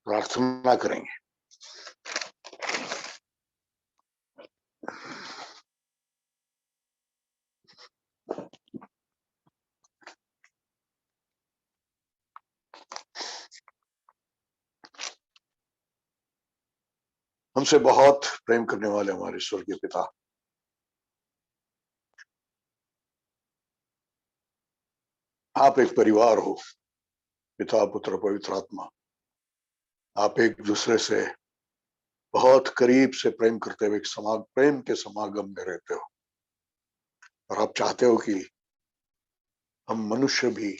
प्रार्थना करेंगे। हमसे बहुत प्रेम करने वाले हमारे स्वर्गीय पिता, आप एक परिवार हो, पिता पुत्र पवित्र आत्मा। आप एक दूसरे से बहुत करीब से प्रेम करते हुए प्रेम के समागम में रहते हो, और आप चाहते हो कि हम मनुष्य भी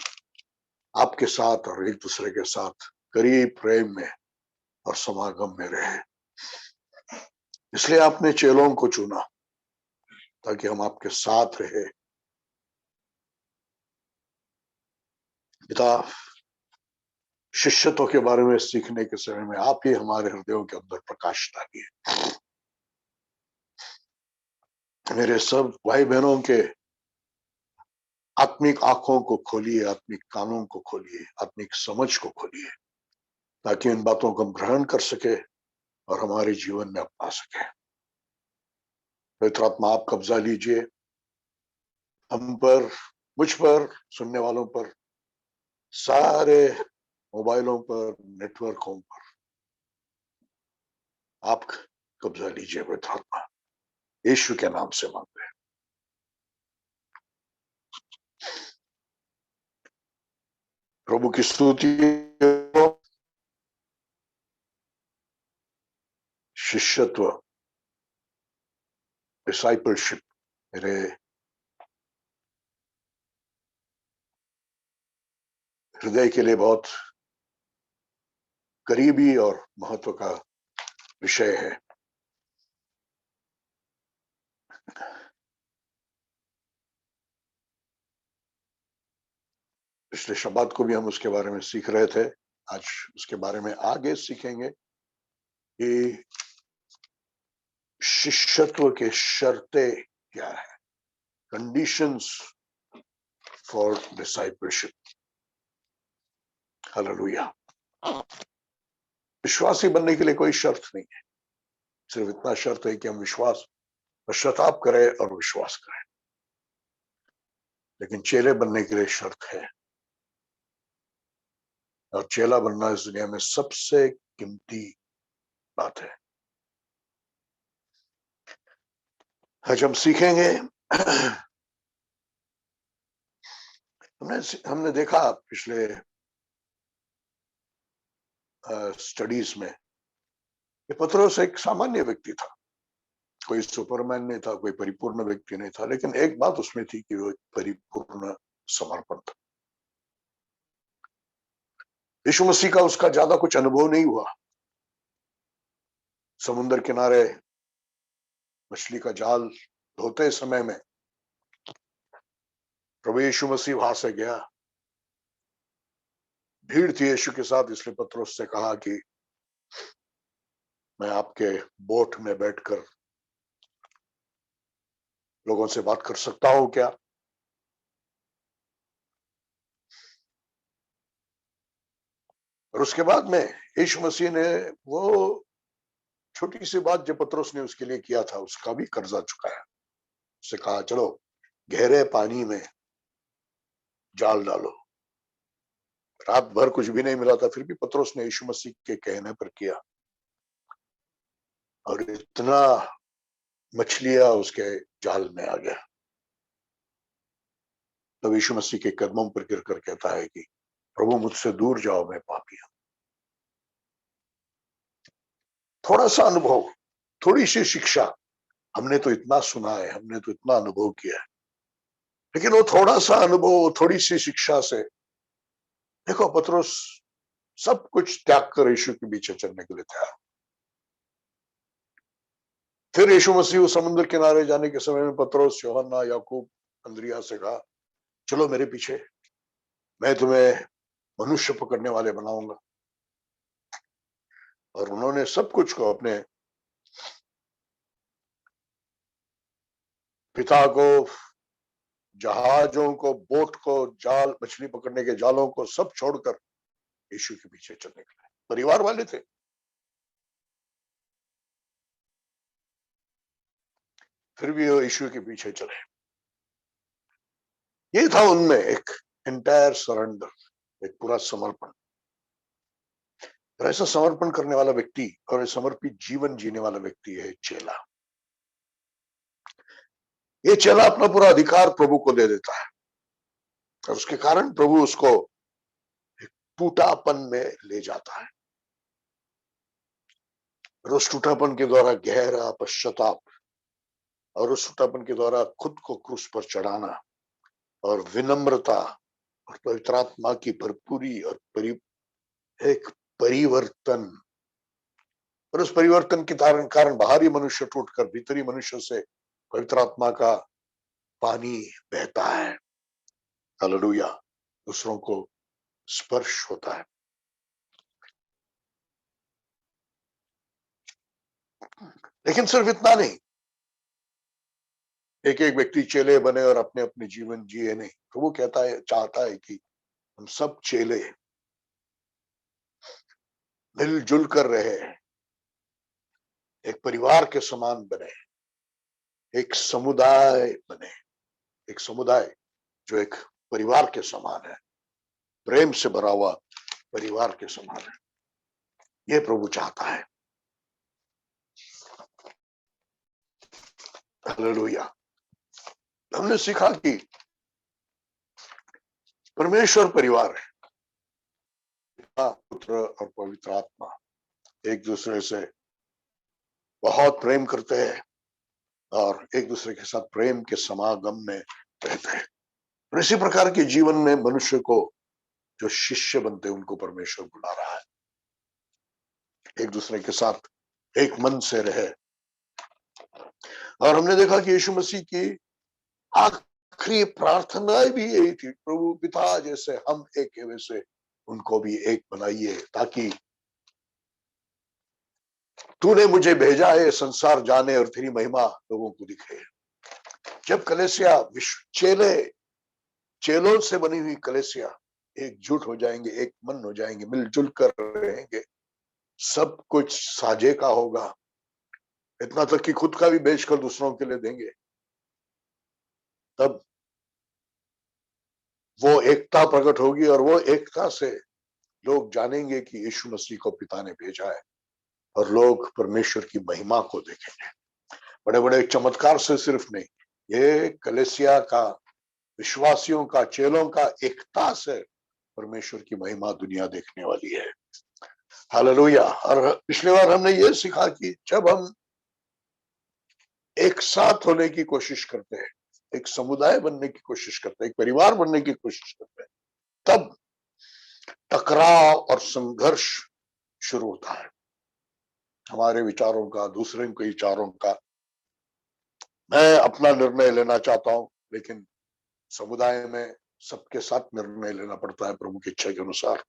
आपके साथ और एक दूसरे के साथ करीब प्रेम में और समागम में रहे। इसलिए आपने चेलों को चुना ताकि हम आपके साथ रहे। पिता, शिष्यत्व के बारे में सीखने के समय में आप ही हमारे हृदयों के अंदर प्रकाश डालिए। मेरे सब भाई बहनों के आत्मिक आंखों को खोलिए, आत्मिक कानों को खोलिए, आत्मिक समझ को खोलिए, ताकि इन बातों को हम ग्रहण कर सके और हमारे जीवन में अपना सके। पवित्र आत्मा, आप कब्जा लीजिए हम पर, मुझ पर, सुनने वालों पर, सारे मोबाइलों पर, नेटवर्कों पर आप कब्जा लीजिए। पवित्र आत्मा, यीशु के नाम से मांगते हैं। प्रभु की स्तुति हो। शिष्यत्व, डिसाइपलशिप मेरे हृदय के लिए बहुत करीबी और महत्व का विषय है। पिछले शब्द को भी हम उसके बारे में सीख रहे थे, आज उसके बारे में आगे सीखेंगे कि शिष्यत्व के शर्तें क्या है, कंडीशंस फॉर डिसाइपलशिप। हालेलुया। विश्वासी बनने के लिए कोई शर्त नहीं है, सिर्फ इतना शर्त है कि हम विश्वास पश्चाताप करें और विश्वास करें। लेकिन चेले बनने के लिए शर्त है, और चेला बनना इस दुनिया में सबसे कीमती बात है। आज हम सीखेंगे, हमने देखा पिछले स्टडीज में कि पतरस एक सामान्य व्यक्ति था, कोई सुपरमैन नहीं था, कोई परिपूर्ण व्यक्ति नहीं था, लेकिन एक बात उसमें थी कि वो एक परिपूर्ण समर्पण था। यीशु मसीह का उसका ज्यादा कुछ अनुभव नहीं हुआ। समुद्र किनारे मछली का जाल धोते समय में प्रभु यीशु मसीह वहां से गया। भीड़ थी यीशु के साथ, इसलिए पतरस से कहा कि मैं आपके बोट में बैठकर लोगों से बात कर सकता हूं क्या? और उसके बाद में यीशु मसीह ने वो छोटी सी बात जो पतरस ने उसके लिए किया था, उसका भी कर्जा चुकाया। उससे कहा, चलो गहरे पानी में जाल डालो। रात भर कुछ भी नहीं मिला था, फिर भी पतरस ने यीशु मसीह के कहने पर किया, और इतना मछलियां उसके जाल में आ गया। तब यीशु मसीह के कदमों पर गिरकर कहता है कि प्रभु मुझसे दूर जाओ, मैं पापी हूं। थोड़ा सा अनुभव, थोड़ी सी शिक्षा, हमने तो इतना सुना है, हमने तो इतना अनुभव किया है, लेकिन वो थोड़ा सा अनुभव, थोड़ी सी शिक्षा से देखो, पतरस सब कुछ त्याग कर यीशु के पीछे चलने के लिए तैयार। फिर यीशु मसीह उस समुद्र किनारे जाने के समय में पतरस, यूहन्ना, याकूब, अंद्रिया से कहा, चलो मेरे पीछे, मैं तुम्हें मनुष्य पकड़ने वाले बनाऊंगा। और उन्होंने सब कुछ को, अपने पिता को, जहाजों को, बोट को, जाल, मछली पकड़ने के जालों को सब छोड़कर यीशु के पीछे चलने के लिए। परिवार वाले थे। फिर भी वो यीशु के पीछे चले। ये था उनमें एक एंटायर सरेंडर, एक पूरा समर्पण। और ऐसा समर्पण करने वाला व्यक्ति और समर्पित जीवन जीने वाला व्यक्ति है चेला। ये चेला अपना पूरा अधिकार प्रभु को दे देता है और उसके कारण प्रभु उसको एक टूटापन में ले जाता है और उस टूटापन के द्वारा गहरा पश्चाताप और उस टूटापन के द्वारा खुद को क्रूस पर चढ़ाना और विनम्रता और पवित्र आत्मा की भरपूरी और एक परिवर्तन, और उस परिवर्तन के कारण बाहरी मनुष्य टूटकर भीतरी मनुष्य से पवित्र आत्मा का पानी बहता है। हालेलुया। दूसरों को स्पर्श होता है। लेकिन सिर्फ इतना नहीं, एक एक व्यक्ति चेले बने और अपने अपने जीवन जिए नहीं। तो वो कहता है, चाहता है कि हम सब चेले मिलजुल कर रहे, एक परिवार के समान बने, एक समुदाय बने, एक समुदाय जो एक परिवार के समान है, प्रेम से भरा हुआ परिवार के समान है। ये प्रभु चाहता है। हालेलुया। हमने सीखा कि परमेश्वर परिवार है, पिता, पुत्र और पवित्र आत्मा एक दूसरे से बहुत प्रेम करते हैं और एक दूसरे के साथ प्रेम के समागम में रहते हैं। और इसी प्रकार के जीवन में मनुष्य को जो शिष्य बनते हैं उनको परमेश्वर बुला रहा है, एक दूसरे के साथ एक मन से रहे। और हमने देखा कि यीशु मसीह की आखिरी प्रार्थनाएं भी यही थी, प्रभु पिता जैसे हम एक है वैसे उनको भी एक बनाइए, ताकि तूने मुझे भेजा है संसार जाने और तेरी महिमा लोगों को दिखे। जब कलेसिया चेलों से बनी हुई कलेसिया एकजुट हो जाएंगे, एक मन हो जाएंगे, मिलजुल कर रहेंगे, सब कुछ साझे का होगा, इतना तक कि खुद का भी बेचकर दूसरों के लिए देंगे। तब वो एकता प्रकट होगी और वो एकता से लोग जानेंगे कि यीशु मसीह को पिता ने भेजा है और लोग परमेश्वर की महिमा को देखेंगे। बड़े बड़े चमत्कार से सिर्फ नहीं, ये कलेसिया का, विश्वासियों का, चेलों का एकता से परमेश्वर की महिमा दुनिया देखने वाली है। हालेलुया। और पिछली बार हमने ये सीखा कि जब हम एक साथ होने की कोशिश करते हैं, एक समुदाय बनने की कोशिश करते हैं, एक परिवार बनने की कोशिश करते हैं, तब टकराव और संघर्ष शुरू होता है, हमारे विचारों का, दूसरे के विचारों का। मैं अपना निर्णय लेना चाहता हूं, लेकिन समुदाय में सबके साथ निर्णय लेना पड़ता है प्रभु की इच्छा के अनुसार।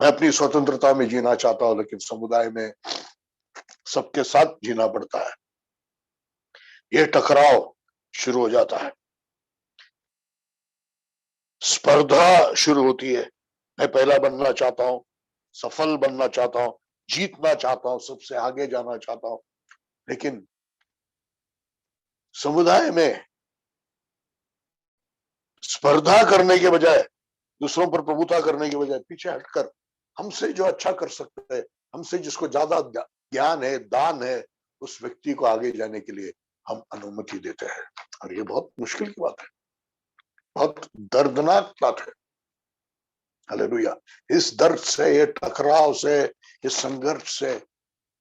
मैं अपनी स्वतंत्रता में जीना चाहता हूं, लेकिन समुदाय में सबके साथ जीना पड़ता है। यह टकराव शुरू हो जाता है, स्पर्धा शुरू होती है। मैं पहला बनना चाहता हूं, सफल बनना चाहता हूं, जीतना चाहता हूं, सबसे आगे जाना चाहता हूं, लेकिन समुदाय में स्पर्धा करने के बजाय, दूसरों पर प्रभुता करने के बजाय पीछे हटकर हमसे जो अच्छा कर सकते हैं, हमसे जिसको ज्यादा ज्ञान है, दान है, उस व्यक्ति को आगे जाने के लिए हम अनुमति देते हैं। और ये बहुत मुश्किल की बात है, बहुत दर्दनाक बात है। हालेलुया। इस दर्द से, ये टकराव से, इस संघर्ष से,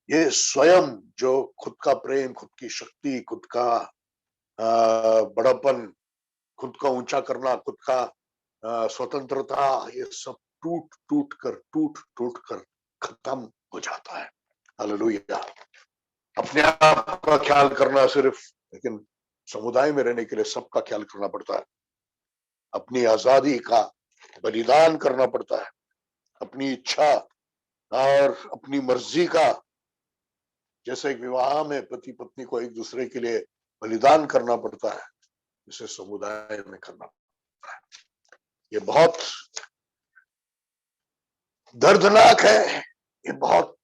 ये स्वयं जो खुद का प्रेम, खुद की शक्ति, खुद का बड़ापन, खुद का ऊंचा करना, खुद का स्वतंत्रता, ये सब टूट टूट कर खत्म हो जाता है। हालेलुया। अपने आप का ख्याल करना सिर्फ, लेकिन समुदाय में रहने के लिए सबका ख्याल करना पड़ता है। अपनी आजादी का बलिदान करना पड़ता है, अपनी इच्छा और अपनी मर्जी का, जैसे एक विवाह में पति पत्नी को एक दूसरे के लिए बलिदान करना पड़ता है, इसे समुदाय में करना पड़ता है। ये बहुत दर्दनाक है, ये बहुत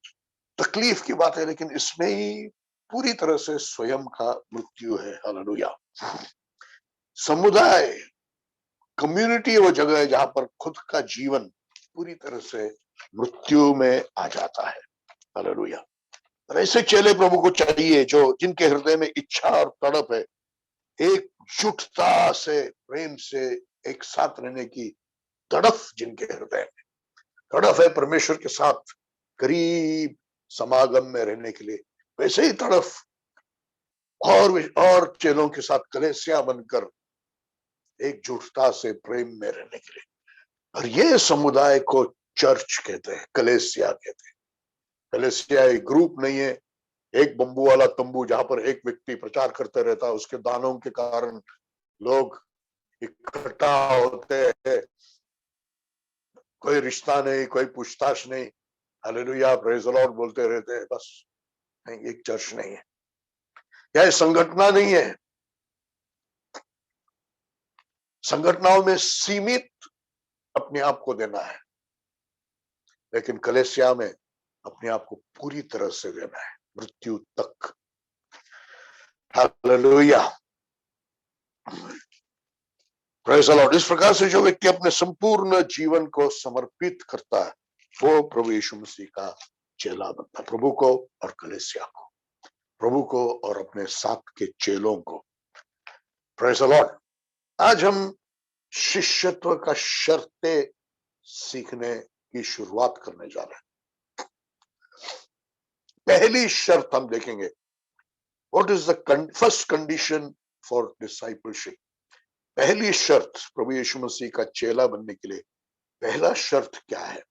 तकलीफ की बात है, लेकिन इसमें ही पूरी तरह से स्वयं का मृत्यु है। हालेलुया। समुदाय, कम्युनिटी वो जगह है जहां पर खुद का जीवन पूरी तरह से मृत्यु में आ जाता है। हालेलुया। और ऐसे चेले प्रभु को चाहिए जो जिनके हृदय में इच्छा और तड़प है, एकजुटता से, प्रेम से एक साथ रहने की तड़फ जिनके हृदय में, तड़फ है परमेश्वर के साथ करीब समागम में रहने के लिए, वैसे ही तड़फ और चेलों के साथ कलीसिया बनकर एकजुटता से प्रेम में रहने के लिए। और ये समुदाय को चर्च कहते हैं, कलीसिया कहते हैं। कलीसिया एक ग्रुप नहीं है, एक बंबू वाला तंबू जहां पर एक व्यक्ति प्रचार करते रहता है, उसके दानों के कारण लोग इकट्ठा होते हैं, कोई रिश्ता नहीं, कोई पूछताछ नहीं, हालेलुया प्रेज द लॉर्ड बोलते रहते हैं, बस। नहीं, एक चर्च नहीं है, यह संगठना नहीं है। संगठनाओं में सीमित अपने आप को देना है, लेकिन कलीसिया में अपने आप को पूरी तरह से देना है, मृत्यु तक। Hallelujah praise the Lord. इस प्रकार से जो व्यक्ति अपने संपूर्ण जीवन को समर्पित करता है, वो प्रभु यीशु मसीह का चेला बनता है। प्रभु को और कलीसिया को, प्रभु को और अपने साथ के चेलों को। Praise the Lord. आज हम शिष्यत्व का शर्तें सीखने की शुरुआत करने जा रहे हैं। पहली शर्त हम देखेंगे, what is the first condition for discipleship. पहली शर्त प्रभु यीशु मसीह का चेला बनने के लिए पहला शर्त क्या है।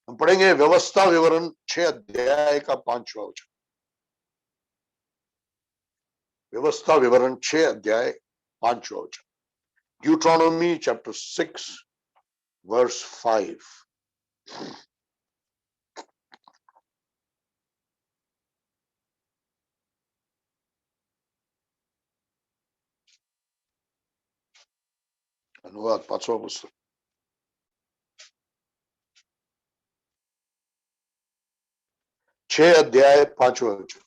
हम पढ़ेंगे व्यवस्था विवरण 6 अध्याय का 5वां वचन। व्यवस्था विवरण 6 अध्याय 5वां वचन। Deuteronomy chapter 6 verse 5। अनुवाद 5वां पुस्तक 6 अध्याय 5वां वचन।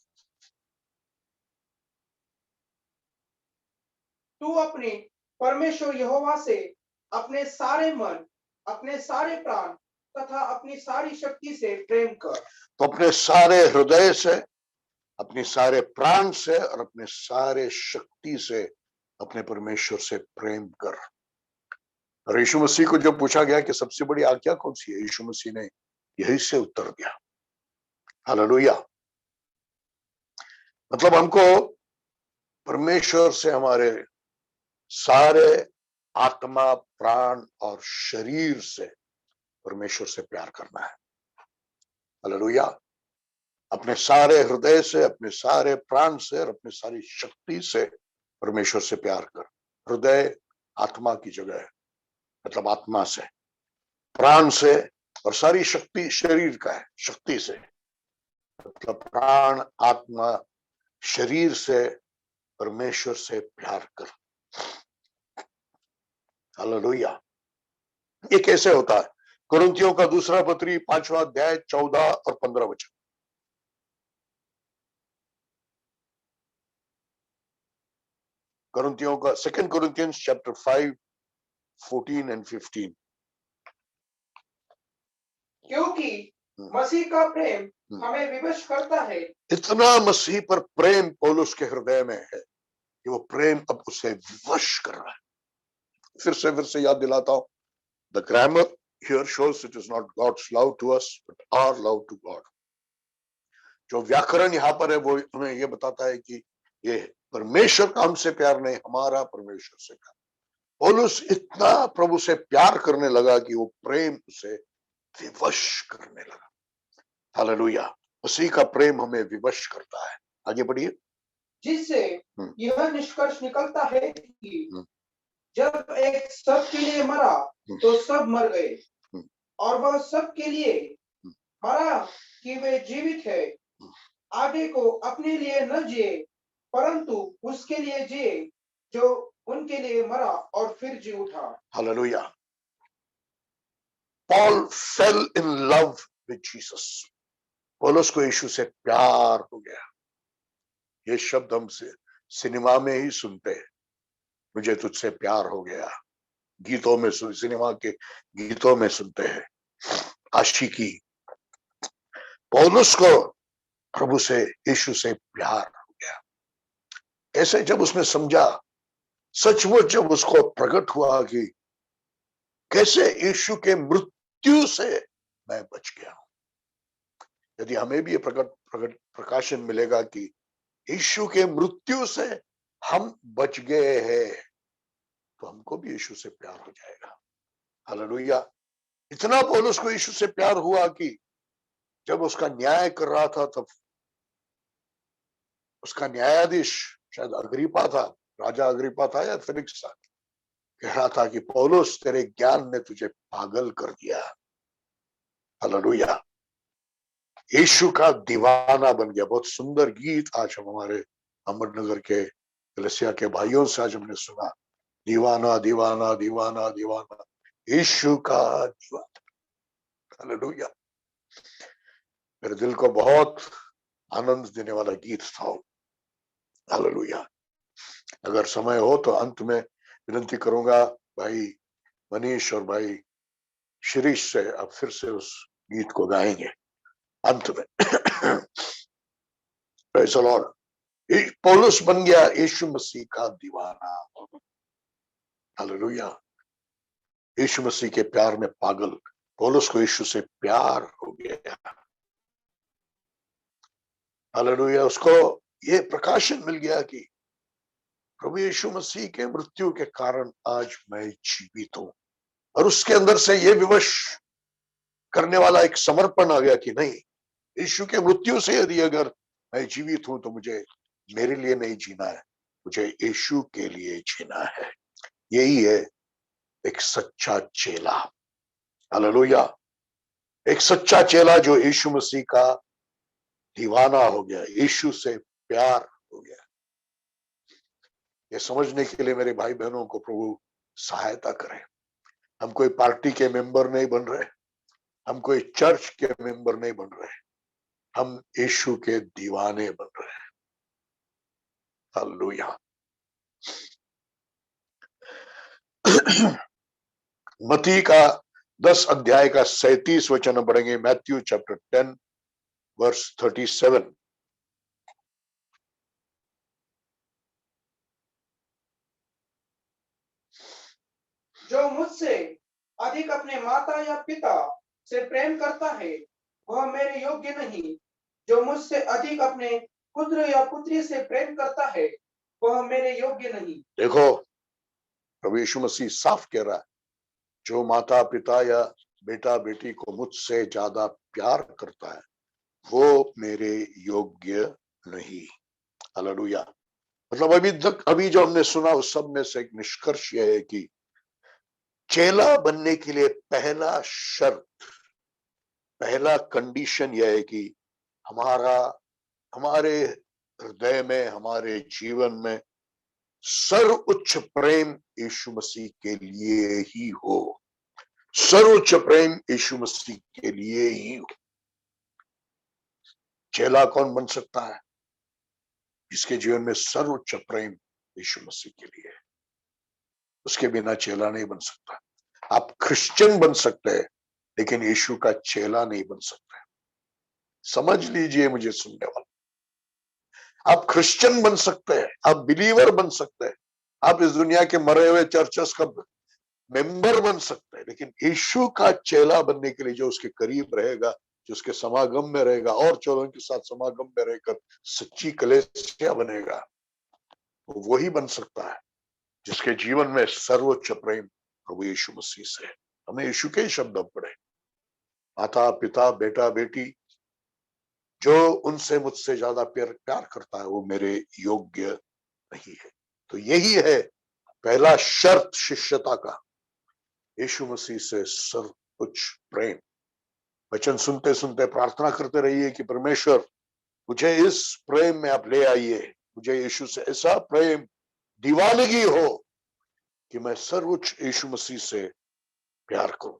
तू अपने परमेश्वर यहोवा से अपने सारे मन, अपने सारे प्राण तथा अपनी सारी शक्ति से प्रेम कर। तो अपने सारे हृदय से, अपने सारे प्राण से और अपने सारे शक्ति से अपने परमेश्वर से प्रेम कर। और यीशु मसीह को जब पूछा गया कि सबसे बड़ी आज्ञा कौन सी है, यीशु मसीह ने यही से उत्तर दिया। हालेलुया। मतलब हमको परमेश्वर से हमारे सारे आत्मा, प्राण और शरीर से परमेश्वर से प्यार करना है। हालेलुया। अपने सारे हृदय से, अपने सारे प्राण से और अपनी सारी शक्ति से परमेश्वर से प्यार कर। हृदय आत्मा की जगह है, मतलब आत्मा से, प्राण से, और सारी शक्ति शरीर का है, शक्ति से, मतलब प्राण, आत्मा, शरीर से परमेश्वर से प्यार कर। हालेलुया। ये कैसे होता है। कुरिन्थियों का दूसरा पत्री 5वां अध्याय 14 और 15 वचन। कुरिन्थियों का 2 Corinthians chapter 5 14 and 15। क्योंकि मसीह का प्रेम हमें विवश करता है। इतना मसीह पर प्रेम पौलुस के हृदय में है कि वो प्रेम अब उसे विवश कर रहा है। फिर से याद दिलाता हूं, the grammar here shows it is not God's love to us but our love to God. जो व्याकरण यहाँ पर है वो हमें ये बताता है कि ये परमेश्वर का हमसे प्यार नहीं, हमारा परमेश्वर से प्यार। पौलुस इतना प्रभु से प्यार करने लगा कि वो प्रेम उसे विवश करने लगा। हालेलुया। मसीह का प्रेम हमें विवश करता है। आगे बढ़िए। जिससे यह निष्कर्ष निकलता है कि जब एक सब के लिए मरा तो सब मर गए, और वह सब के लिए मरा कि वे जीवित है, आगे को अपने लिए न जिए परंतु उसके लिए जिए जो उनके लिए मरा और फिर जी उठा। Hallelujah. Paul fell in love with Jesus. पौलुस को यीशु से प्यार हो गया। ये शब्द हम से सिनेमा में ही सुनते हैं, मुझे तुझसे प्यार हो गया। गीतों में सिनेमा के गीतों में सुनते हैं आशिकी। पौलुस को प्रभु से, यीशु से प्यार हो गया। कैसे? जब उसने समझा, सचमुच जब उसको प्रकट हुआ कि कैसे यीशु के मृत्यु से मैं बच गया हूं। यदि हमें भी ये प्रकाशन मिलेगा कि यीशु के मृत्यु से हम बच गए हैं, तो हमको भी यीशु से प्यार हो जाएगा। हालेलुया। इतना पौलुस को यीशु से प्यार हुआ कि जब उसका न्याय कर रहा था, तब उसका न्यायाधीश शायद अग्रिप्पा था, राजा अग्रिप्पा था या फेलिक्स था, कह रहा था कि पौलुस तेरे ज्ञान ने तुझे पागल कर दिया। हालेलुया। यीशु का दीवाना बन गया। बहुत सुंदर गीत आज हम हमारे अहमदनगर के कलीसिया के भाइयों से आज हमने सुना, दीवाना दीवाना दीवाना दीवाना, यीशु का दीवाना। हालेलुया। मेरे दिल को बहुत आनंद देने वाला गीत था। हालेलुया। अगर समय हो तो अंत में विनती करूंगा भाई मनीष और भाई शिरीष से, अब फिर से उस गीत को गाएंगे अंत में। Praise the Lord. पौलुस बन गया यीशु मसीह का दीवाना। हालेलुया। यीशु मसीह के प्यार में पागल। पौलुस को यीशु से प्यार हो गया। हालेलुया। उसको ये प्रकाशन मिल गया कि प्रभु यीशु मसीह के मृत्यु के कारण आज मैं जीवित हूं, और उसके अंदर से ये विवश करने वाला एक समर्पण आ गया कि नहीं, यीशु के मृत्यु से यदि अगर मैं जीवित हूं तो मुझे मेरे लिए नहीं जीना है, मुझे यीशु के लिए जीना है। यही है एक सच्चा चेला। हालेलुया। एक सच्चा चेला जो यीशु मसीह का दीवाना हो गया, यीशु से प्यार हो गया। ये समझने के लिए मेरे भाई बहनों को प्रभु सहायता करे। हम कोई पार्टी के मेंबर नहीं बन रहे, हम कोई चर्च के मेंबर नहीं बन रहे, हम यीशु के दीवाने बन रहे हैं। हालेलुया। मत्ती का 10 अध्याय का 37 वचन पढ़ेंगे। Matthew chapter 10 verse 37। जो मुझसे अधिक अपने माता या पिता से प्रेम करता है वह मेरे योग्य नहीं। जो मुझसे अधिक अपने पुत्र या पुत्री से प्रेम करता है वह मेरे योग्य नहीं। देखो, प्रभु यीशु मसीह साफ कह रहा है, जो माता पिता या बेटा बेटी को मुझसे ज्यादा प्यार करता है वो मेरे योग्य नहीं। हालेलुया। मतलब अभी जो हमने सुना उस सब में से एक निष्कर्ष यह है कि चेला बनने के लिए पहला शर्त, पहला कंडीशन यह है कि हमारे हृदय में, हमारे जीवन में सर्वोच्च प्रेम यीशु मसीह के लिए ही हो। सर्वोच्च प्रेम यीशु मसीह के लिए ही हो। चेला कौन बन सकता है? जिसके जीवन में सर्वोच्च प्रेम यीशु मसीह के लिए है। उसके बिना चेला नहीं बन सकता। आप क्रिश्चियन बन सकते हैं लेकिन यीशु का चेला नहीं बन सकते। समझ लीजिए मुझे सुनने वाला, आप क्रिश्चियन बन सकते हैं, आप बिलीवर बन सकते हैं, आप इस दुनिया के मरे हुए चर्चेस का मेंबर बन सकते हैं, लेकिन यीशु का चेला बनने के लिए जो उसके करीब रहेगा, जो उसके समागम में रहेगा और चोरों के साथ समागम में रहकर सच्ची कलीसिया बनेगा, वही बन सकता है जिसके जीवन में सर्वोच्च प्रेम प्रभु यीशु मसीह से है। हमें यीशु के ही शब्द पढ़े, माता पिता बेटा बेटी, जो उनसे मुझसे ज्यादा प्यार करता है वो मेरे योग्य नहीं है। तो यही है पहला शर्त शिष्यता का, यीशु मसीह से सर्वोच्च प्रेम। वचन सुनते सुनते प्रार्थना करते रहिए कि परमेश्वर मुझे इस प्रेम में आप ले आइए, मुझे यीशु से ऐसा प्रेम दीवानगी हो कि मैं सर्वोच्च यीशु मसीह से प्यार करूं।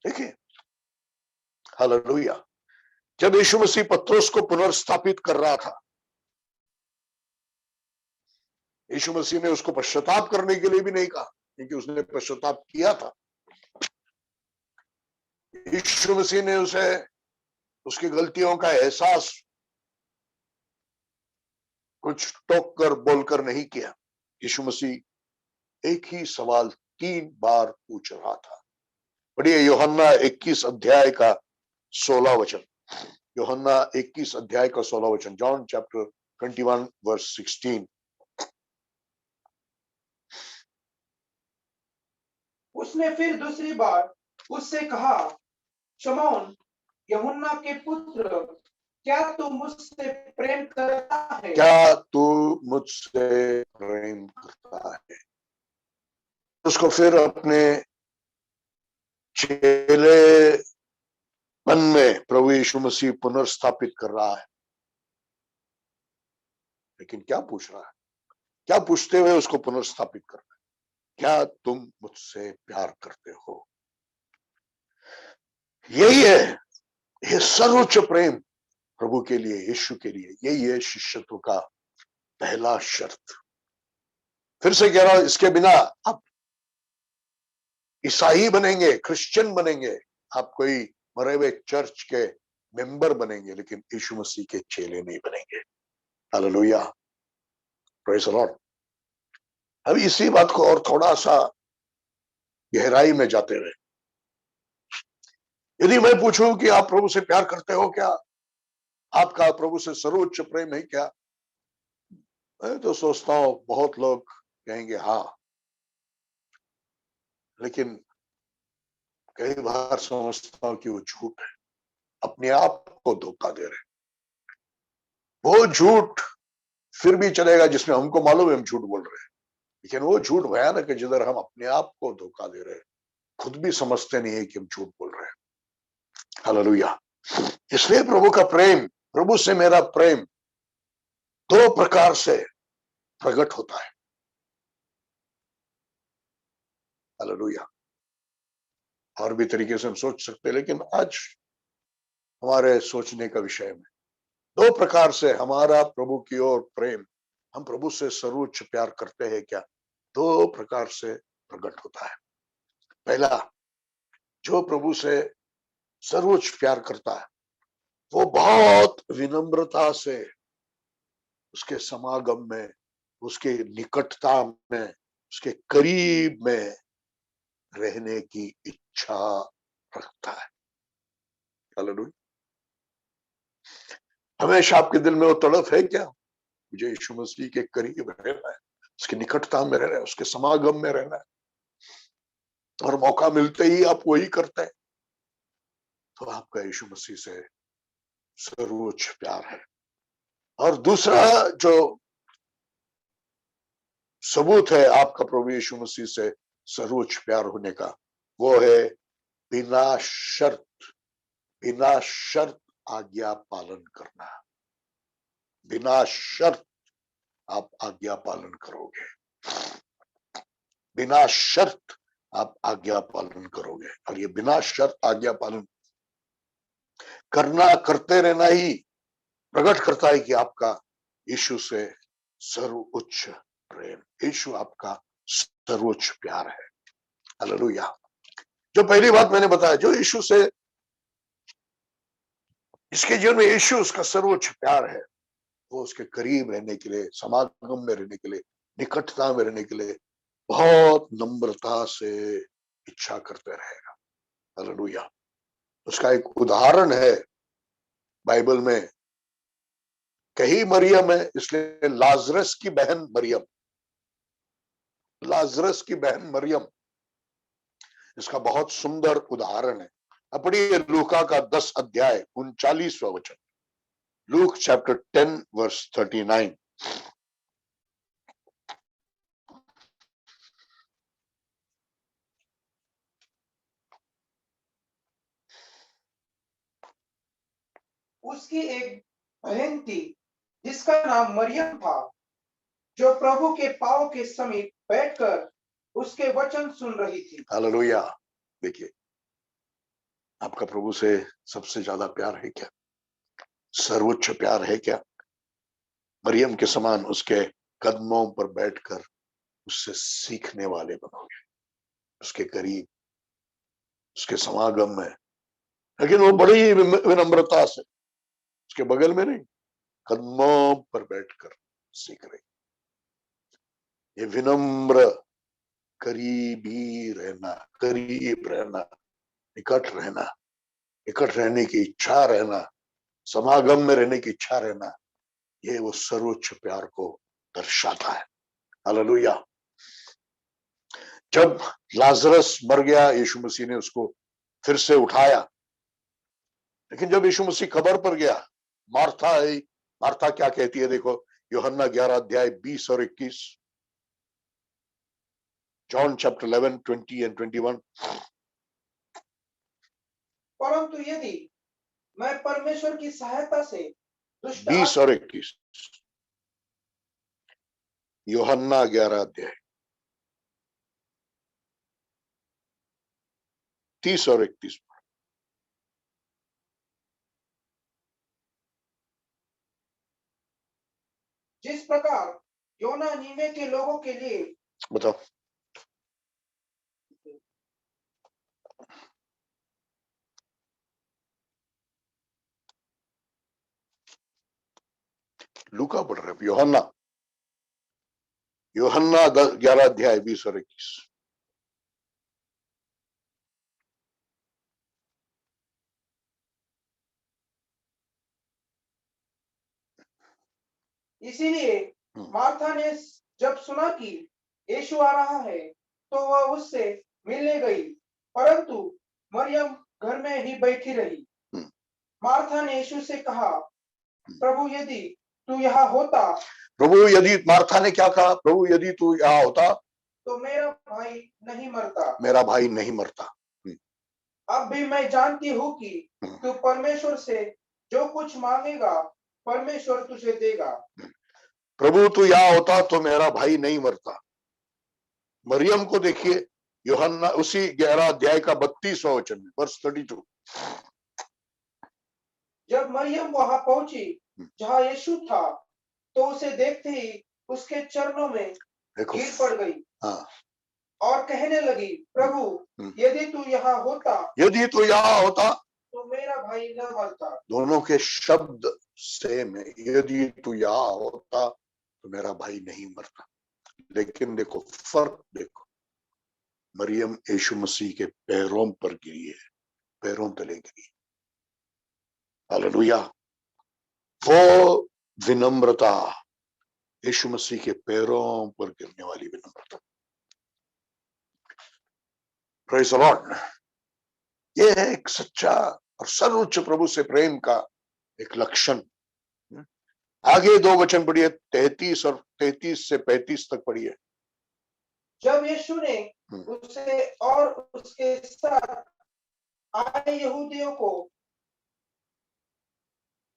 देखिए, हालेलुया। जब यीशु मसीह पतरस को पुनर्स्थापित कर रहा था, यीशु मसीह ने उसको पश्चाताप करने के लिए भी नहीं कहा, क्योंकि उसने पश्चाताप किया था। यीशु मसीह ने उसे उसकी गलतियों का एहसास कुछ टोक कर बोलकर नहीं किया। यीशु मसीह एक ही सवाल 3 बार पूछ रहा था। पढ़िए यूहन्ना 21 अध्याय का 16 वचन। यूहन्ना 21 अध्याय का 16 वचन। John chapter 21 verse 16। उसने फिर दूसरी बार उससे कहा, शमौन, यूहन्ना के पुत्र, क्या तू मुझसे प्रेम करता है? क्या तू मुझसे प्रेम करता है? उसको फिर अपने चेले मन में प्रभु यीशु मसीह पुनर्स्थापित कर रहा है। लेकिन क्या पूछ रहा है? क्या पूछते हुए उसको पुनर्स्थापित कर रहा है? क्या तुम मुझसे प्यार करते हो? यही है, यह सर्वोच्च प्रेम प्रभु के लिए, यीशु के लिए। यही है शिष्यत्व का पहला शर्त। फिर से कह रहा हूं, इसके बिना आप ईसाई बनेंगे, क्रिश्चियन बनेंगे, आप कोई मरे हुए चर्च के मेंबर बनेंगे, लेकिन यीशु मसीह के चेले नहीं बनेंगे। Hallelujah, praise the Lord. अब इसी बात को और थोड़ा सा गहराई में जाते हुए, यदि मैं पूछूं कि आप प्रभु से प्यार करते हो क्या, आपका प्रभु से सर्वोच्च प्रेम है क्या, मैं तो सोचता हूं बहुत लोग कहेंगे हाँ। लेकिन कई बार समझता हूं कि वो झूठ है, अपने आप को धोखा दे रहे। वो झूठ फिर भी चलेगा जिसमें हमको मालूम है हम झूठ बोल रहे हैं, लेकिन वो झूठ भयानक है जिधर हम अपने आप को धोखा दे रहे हैं, खुद भी समझते नहीं है कि हम झूठ बोल रहे हैं। हालेलुया। इसलिए प्रभु का प्रेम, प्रभु से मेरा प्रेम 2 प्रकार से प्रकट होता है। हालेलुया। और भी तरीके से हम सोच सकते हैं, लेकिन आज हमारे सोचने का विषय में 2 प्रकार से हमारा प्रभु की ओर प्रेम, हम प्रभु से सर्वोच्च प्यार करते हैं क्या, 2 प्रकार से प्रकट होता है। पहला, जो प्रभु से सर्वोच्च प्यार करता है, वो बहुत विनम्रता से उसके समागम में, उसके निकटता में, उसके करीब में रहने की इच्छा रखता है। हालेलुया। हमेशा आपके दिल में वो तड़प है क्या, मुझे यीशु मसीह के करीब रहना है, उसकी निकटता में रहना है, उसके समागम में रहना है, और मौका मिलते ही आप वही करते हैं, तो आपका यीशु मसीह से सर्वोच्च प्यार है। और दूसरा जो सबूत है आपका प्रभु यीशु मसीह से सर्वोच्च प्यार होने का, वो है बिना शर्त आज्ञा पालन करना। बिना शर्त आप आज्ञा पालन करोगे, बिना शर्त आप आज्ञा पालन करोगे। और ये बिना शर्त आज्ञा पालन करना, करते रहना ही प्रकट करता है कि आपका यीशु से सर्वोच्च प्रेम, यीशु आपका सर्वोच्च प्यार है। हालेलुया। जो पहली बात मैंने बताया, जो यीशु से, इसके जीवन में यीशु उसका सर्वोच्च प्यार है, वो उसके करीब रहने के लिए, समागम में रहने के लिए, निकटता में रहने के लिए बहुत नम्रता से इच्छा करते रहेगा। हालेलुया। उसका एक उदाहरण है बाइबल में, कई मरियम है, इसलिए लाजरस की बहन मरियम, लाजरस की बहन मरियम इसका बहुत सुंदर उदाहरण है। अब पढ़िए लूका का 10 अध्याय 39वां वचन। Luke chapter 10 verse 39। उसकी एक बहन थी जिसका नाम मरियम था, जो प्रभु के पांव के समीप बैठकर उसके वचन सुन रही थी। हालेलुया। देखिए, आपका प्रभु से सबसे ज्यादा प्यार है क्या? सर्वोच्च प्यार है क्या? मरियम के समान उसके कदमों पर बैठकर उससे सीखने वाले बनोगे, उसके करीब, उसके समागम में। लेकिन वो बड़ी ही विनम्रता से, उसके बगल में नहीं, कदमों पर बैठकर सीख रही। ये विनम्र करीबी रहना, करीब रहना, निकट रहना, निकट रहने की इच्छा रहना, समागम में रहने की इच्छा रहना, ये वो सर्वोच्च प्यार को दर्शाता है। हालेलुया। जब लाजरस मर गया, यीशु मसीह ने उसको फिर से उठाया। लेकिन जब यीशु मसीह कब्र पर गया, मार्था आई। मार्था क्या कहती है देखो, यूहन्ना 11 अध्याय 20 और 21, जॉन चैप्टर 11 20 एंड 21। परंतु यदि मैं परमेश्वर की सहायता से दुष्ट 20 और 21, यूहन्ना 11 अध्याय 30 और 31। जिस प्रकार योना नीवे के लोगों के लिए बताओ। लूका पढ़ रहे, यूहन्ना, यूहन्ना 11 अध्याय 20 और 21। इसीलिए मार्था ने जब सुना कि यीशु आ रहा है तो वह उससे मिलने गई, परंतु मरियम घर में ही बैठी रही। मार्था ने यीशु से कहा, प्रभु यदि तू यहाँ होता, प्रभु यदि, मार्था ने क्या कहा? प्रभु यदि तू यहाँ होता तो मेरा भाई नहीं मरता। मेरा भाई नहीं मरता। अब भी मैं जानती हूँ कि तू परमेश्वर से जो कुछ मांगेगा परमेश्वर तुझे देगा। प्रभु तू यहाँ होता तो मेरा भाई नहीं मरता। मरियम को देखिए, यूहन्ना उसी 11 अध्याय का 32वां वचन में, वर्ष 32। जब मरियम वहां पहुंची जहां यीशु था, तो उसे देखते ही उसके चरणों में गिर पड़ गई। हाँ। और कहने लगी, प्रभु यदि तू यहाँ होता, यदि तू यहाँ होता, तो मेरा भाई न मरता। दोनों के शब्द सेम है, यदि तू यहाँ होता तो मेरा भाई नहीं मरता। लेकिन देखो फर्क, देखो, मरियम यीशु मसीह के पैरों पर गिरी है, पैरों तले गिरी। हालेलुया। वो विनम्रता, यीशु मसीह के पैरों पर गिरने वाली विनम्रता। Praise the Lord. ये है एक सच्चा और सर्वोच्च प्रभु से प्रेम का एक लक्षण। आगे 2 वचन पढ़िए, 33 और 33 से 35 तक पढ़िए। जब यीशु ने उसे और उसके साथ आए यहूदियों को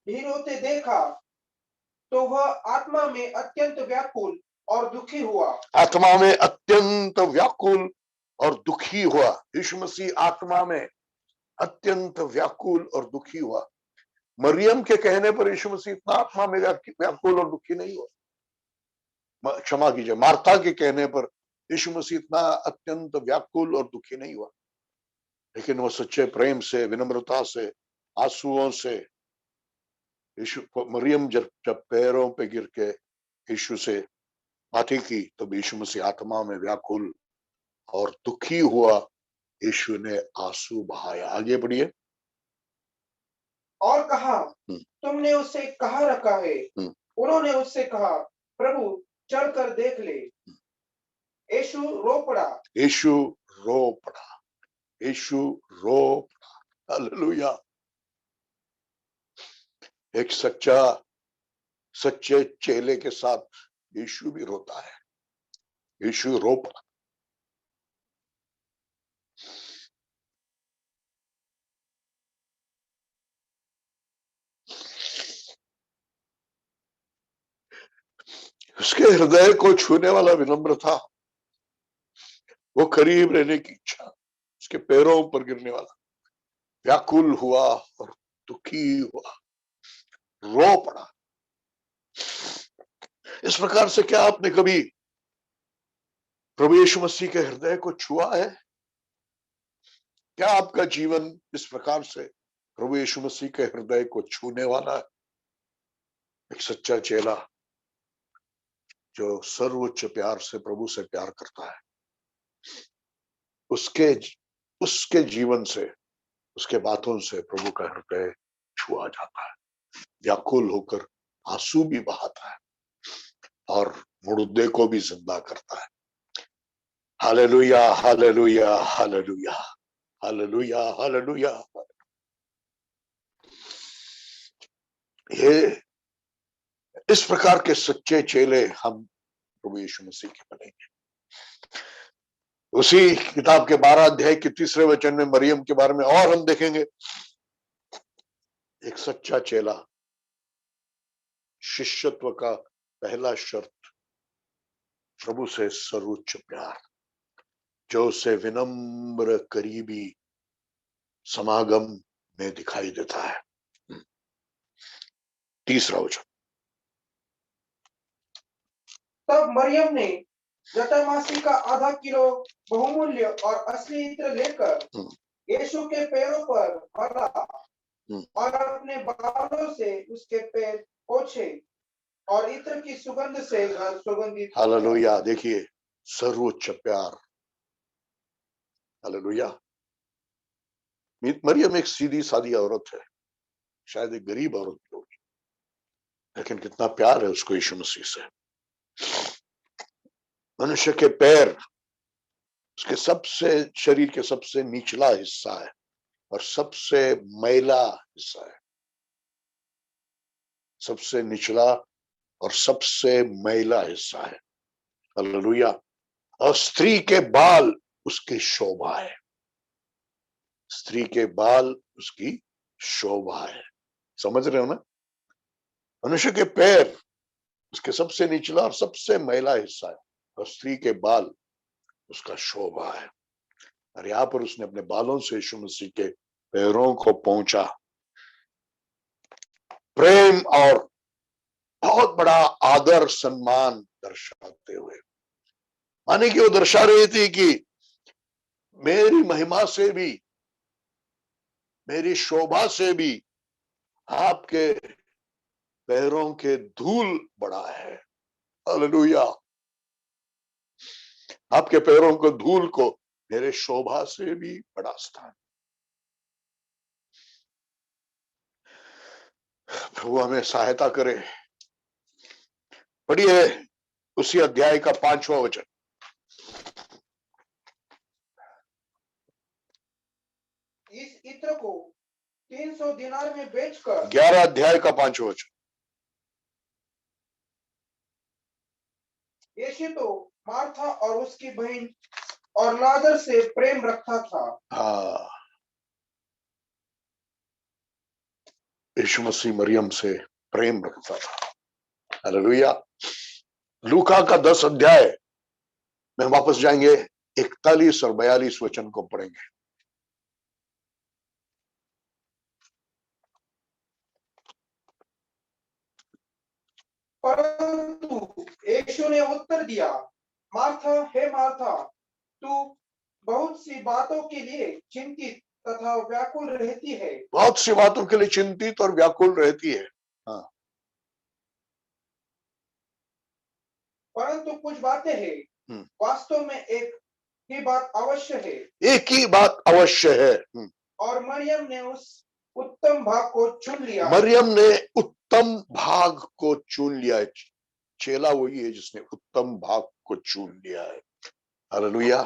भीड़ होते देखा, तो वह आत्मा में अत्यंत व्याकुल और दुखी हुआ। आत्मा में अत्यंत व्याकुल और दुखी हुआ। यीशु मसीह आत्मा में अत्यंत व्याकुल और दुखी हुआ। मरियम के कहने पर यीशु मसीह इतना आत्मा में व्याकुल और दुखी नहीं हुआ। क्षमा कीजिए, मार्था के कहने पर यीशु मसीह इतना अत्यंत व्याकुल और दुखी नहीं हुआ। लेकिन वो सच्चे प्रेम से, विनम्रता से, आंसुओं से यीशु, मरियम जब पैरों पे गिर के यीशु से बातें की, तो यीशु मसीह आत्मा में व्याकुल और दुखी हुआ। यीशु ने आंसू बहाया। आगे बढ़िए। और कहा, तुमने उससे कहाँ रखा है? उन्होंने उससे कहा, प्रभु चल कर देख ले। यीशु रो पड़ा। यीशु रो पड़ा। यीशु रो पड़ा। हालेलुया। एक सच्चे चेले के साथ यीशु भी रोता है। यीशु रो पड़ा। उसके हृदय को छूने वाला विनम्र था, वो करीब रहने की इच्छा, उसके पैरों पर गिरने वाला, व्याकुल हुआ और दुखी हुआ। इस प्रकार से क्या आपने कभी प्रभु यीशु मसीह के हृदय को छुआ है? क्या आपका जीवन इस प्रकार से प्रभु यीशु मसीह के हृदय को छूने वाला है? एक सच्चा चेला जो सर्वोच्च प्यार से प्रभु से प्यार करता है, उसके उसके जीवन से, उसके बातों से प्रभु का हृदय छुआ जाता है, व्याकुल होकर आंसू भी बहाता है और मुर्दे को भी जिंदा करता है। Hallelujah, hallelujah, hallelujah, hallelujah, hallelujah. ये इस प्रकार के सच्चे चेले हम प्रभु यीशु मसीह के बनेंगे। उसी किताब के 12 अध्याय के 3 वचन में मरियम के बारे में और हम देखेंगे। एक सच्चा चेला, शिष्यत्व का पहला शर्त प्रभु से सर्वोच्च प्यार, जो उसे विनम्र करीबी समागम में दिखाई देता है। 3 वचन। तब मरियम ने जटामासी का आधा किलो बहुमूल्य और असली इत्र लेकर यीशु के पैरों पर मरा और अपने बालों से उसके पैर पोंछे और इत्र की सुगंध से घर सुगंधित। हालेलुया। देखिए, सर्वोच्च प्यार। हालेलुया। मरियम एक सीधी सादी औरत है, शायद एक गरीब औरत होगी, लेकिन कितना प्यार है उसको यीशु मसीह से। मनुष्य के पैर उसके सबसे शरीर के सबसे निचला हिस्सा है और सबसे मैला हिस्सा है, सबसे निचला और सबसे मैला हिस्सा है। हालेलुया। और स्त्री के बाल उसकी शोभा है, स्त्री के बाल उसकी शोभा है। समझ रहे हो ना? मनुष्य के पैर उसके सबसे निचला और सबसे मैला हिस्सा है और स्त्री के बाल उसका शोभा है। और यहां पर उसने अपने बालों से यीशु मसीह के पैरों को पहुंचा, प्रेम और बहुत बड़ा आदर सम्मान दर्शाते हुए। माने कि वो दर्शा रही थी कि मेरी महिमा से भी, मेरी शोभा से भी आपके पैरों के धूल बड़ा है। हालेलुया। आपके पैरों को धूल को मेरे शोभा से भी बड़ा स्थान। प्रभु हमें सहायता करे। पढ़िए उसी अध्याय का 5वां वचन। इस इत्र को 300 दिनार में बेचकर। 11 अध्याय का 5वां वचन। यीशु तो मार्था और उसकी बहन और लाजर से प्रेम रखता था। हाँ, यीशु मसीह मरियम से प्रेम रखता था। हालेलुया। लूका का 10 अध्याय में वापस जाएंगे, 41 और 42 वचन को पढ़ेंगे। परंतु यीशु ने उत्तर दिया, मार्था, हे मार्था, तू बहुत सी बातों के लिए चिंतित तथा व्याकुल रहती है। बहुत सी बातों के लिए चिंतित और व्याकुल रहती है। हाँ। परंतु कुछ बातें हैं, वास्तव में एक ही बात अवश्य है। एक ही बात अवश्य है। और मरियम ने उस उत्तम भाग को चुन लिया। मरियम ने उत्तम भाग को चुन लिया है। चेला वही है जिसने उत्तम भाग को चुन लिया है। हालेलुया।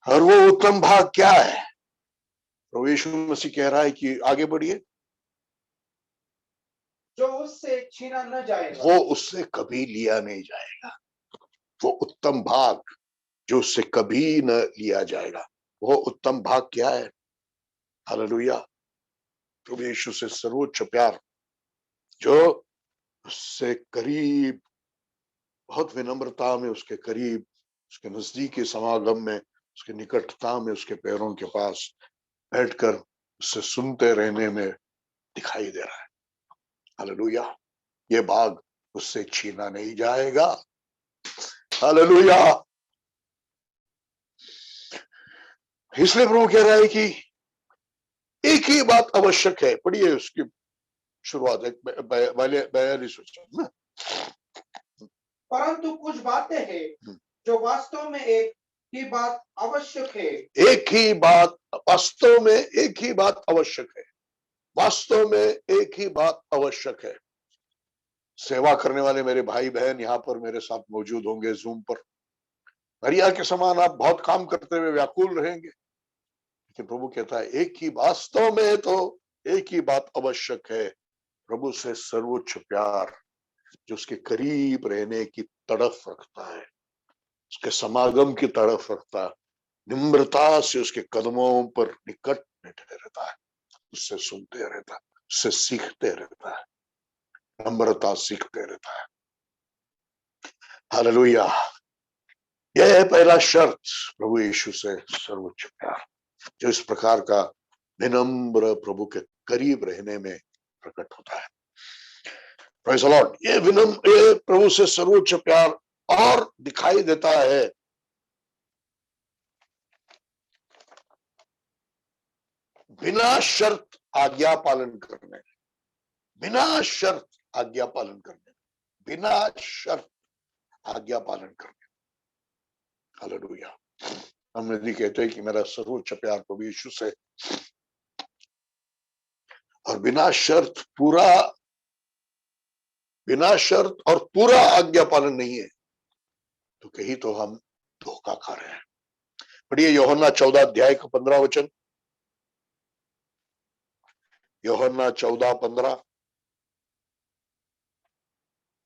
और वो उत्तम भाग क्या है? प्रभु यीशु मसीह कह रहा है कि आगे बढ़िए, जो उससे छीना न जाएगा, वो उससे कभी लिया नहीं जाएगा। वो उत्तम भाग जो उससे कभी न लिया जाएगा, वो उत्तम भाग क्या है? हालेलुया। प्रभु यीशु से सर्वोच्च प्यार, जो उससे करीब, बहुत विनम्रता में उसके करीब, उसके नजदीकी समागम में, उसके निकटता में, उसके पैरों के पास बैठकर उससे सुनते रहने में दिखाई दे रहा है। हालेलुया। ये भाग उससे छीना नहीं जाएगा। हालेलुया। इसलिए प्रभु कह रहा है कि एक ही बात आवश्यक है। पढ़िए उसकी शुरुआत एक 42 वचन। परंतु कुछ बातें हैं जो वास्तव में एक ही बात आवश्यक है। एक ही बात, वास्तव में एक ही बात आवश्यक है। वास्तव में एक ही बात आवश्यक है। सेवा करने वाले मेरे भाई बहन यहाँ पर मेरे साथ मौजूद होंगे जूम पर। मरिया के समान आप बहुत काम करते हुए व्याकुल रहेंगे, लेकिन प्रभु कहता है एक ही, वास्तव में तो एक ही बात आवश्यक है। प्रभु से सर्वोच्च प्यार, जो उसके करीब रहने की तड़फ रखता है, उसके समागम की तड़फ रखता है, निम्रता से उसके कदमों पर निकट बैठे रहता है, उससे सुनते रहता है, उससे सीखते रहता है, नम्रता सीखते रहता है। हालेलुया। यह है पहला शर्त, प्रभु यीशु से सर्वोच्च प्यार, जो इस प्रकार का विनम्र प्रभु के करीब रहने में प्रकट होता है। Praise the Lord. ये विनम्र, ये प्रभु से सर्वोच्च प्यार और दिखाई देता है बिना शर्त आज्ञा पालन करने, बिना शर्त आज्ञा पालन करने, बिना शर्त आज्ञा पालन करने। हालेलुया। हम यदि कहते हैं कि मेरा सर्वोच्च प्यार प्रभु यीशु से, और बिना शर्त और पूरा आज्ञा पालन नहीं है, तो कहीं तो हम धोखा खा रहे हैं। पढ़िए यूहन्ना 14 अध्याय का 15 वचन। यूहन्ना 14:15।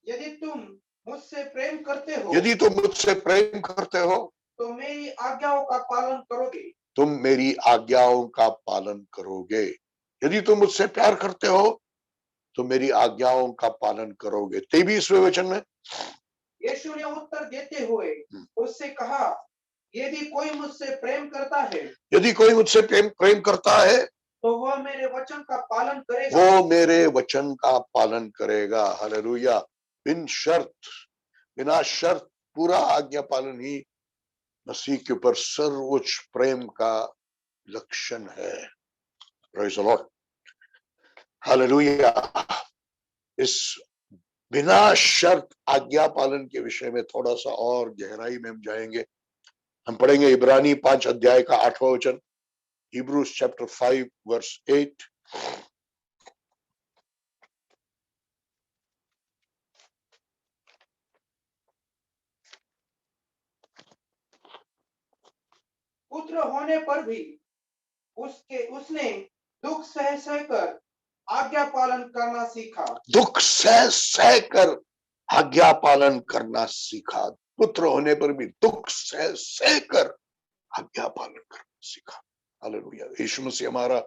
यदि तुम मुझसे प्रेम करते हो, यदि तुम मुझसे प्रेम करते हो तो मेरी आज्ञाओं का पालन करोगे। तुम मेरी आज्ञाओं का पालन करोगे। यदि तुम मुझसे प्यार करते हो तो मेरी आज्ञाओं का पालन करोगे। 23वें वचन में यीशु ने उत्तर देते हुए उससे कहा, यदि कोई मुझसे प्रेम करता है, यदि कोई मुझसे प्रेम करता है तो वह मेरे वचन का पालन करेगा। वो मेरे वचन का पालन करेगा। हालेलुया। बिना शर्त पूरा आज्ञा पालन ही मसीह के ऊपर सर्वोच्च प्रेम का लक्षण है। Praise the Lord. हालेलुया। इस बिना शर्त आज्ञा पालन के विषय में थोड़ा सा और गहराई में हम जाएंगे। हम पढ़ेंगे इब्रानी 5 अध्याय का 8वां वचन। Hebrews chapter 5 verse 8। पुत्र होने पर भी उसने दुख सह सहकर आज्ञा पालन करना सीखा। दुख सह सहकर आज्ञा पालन करना सीखा। पुत्र होने पर भी दुख सह सहकर आज्ञा पालन करना सीखा। हालेलुया। यीशु मसीह हमारा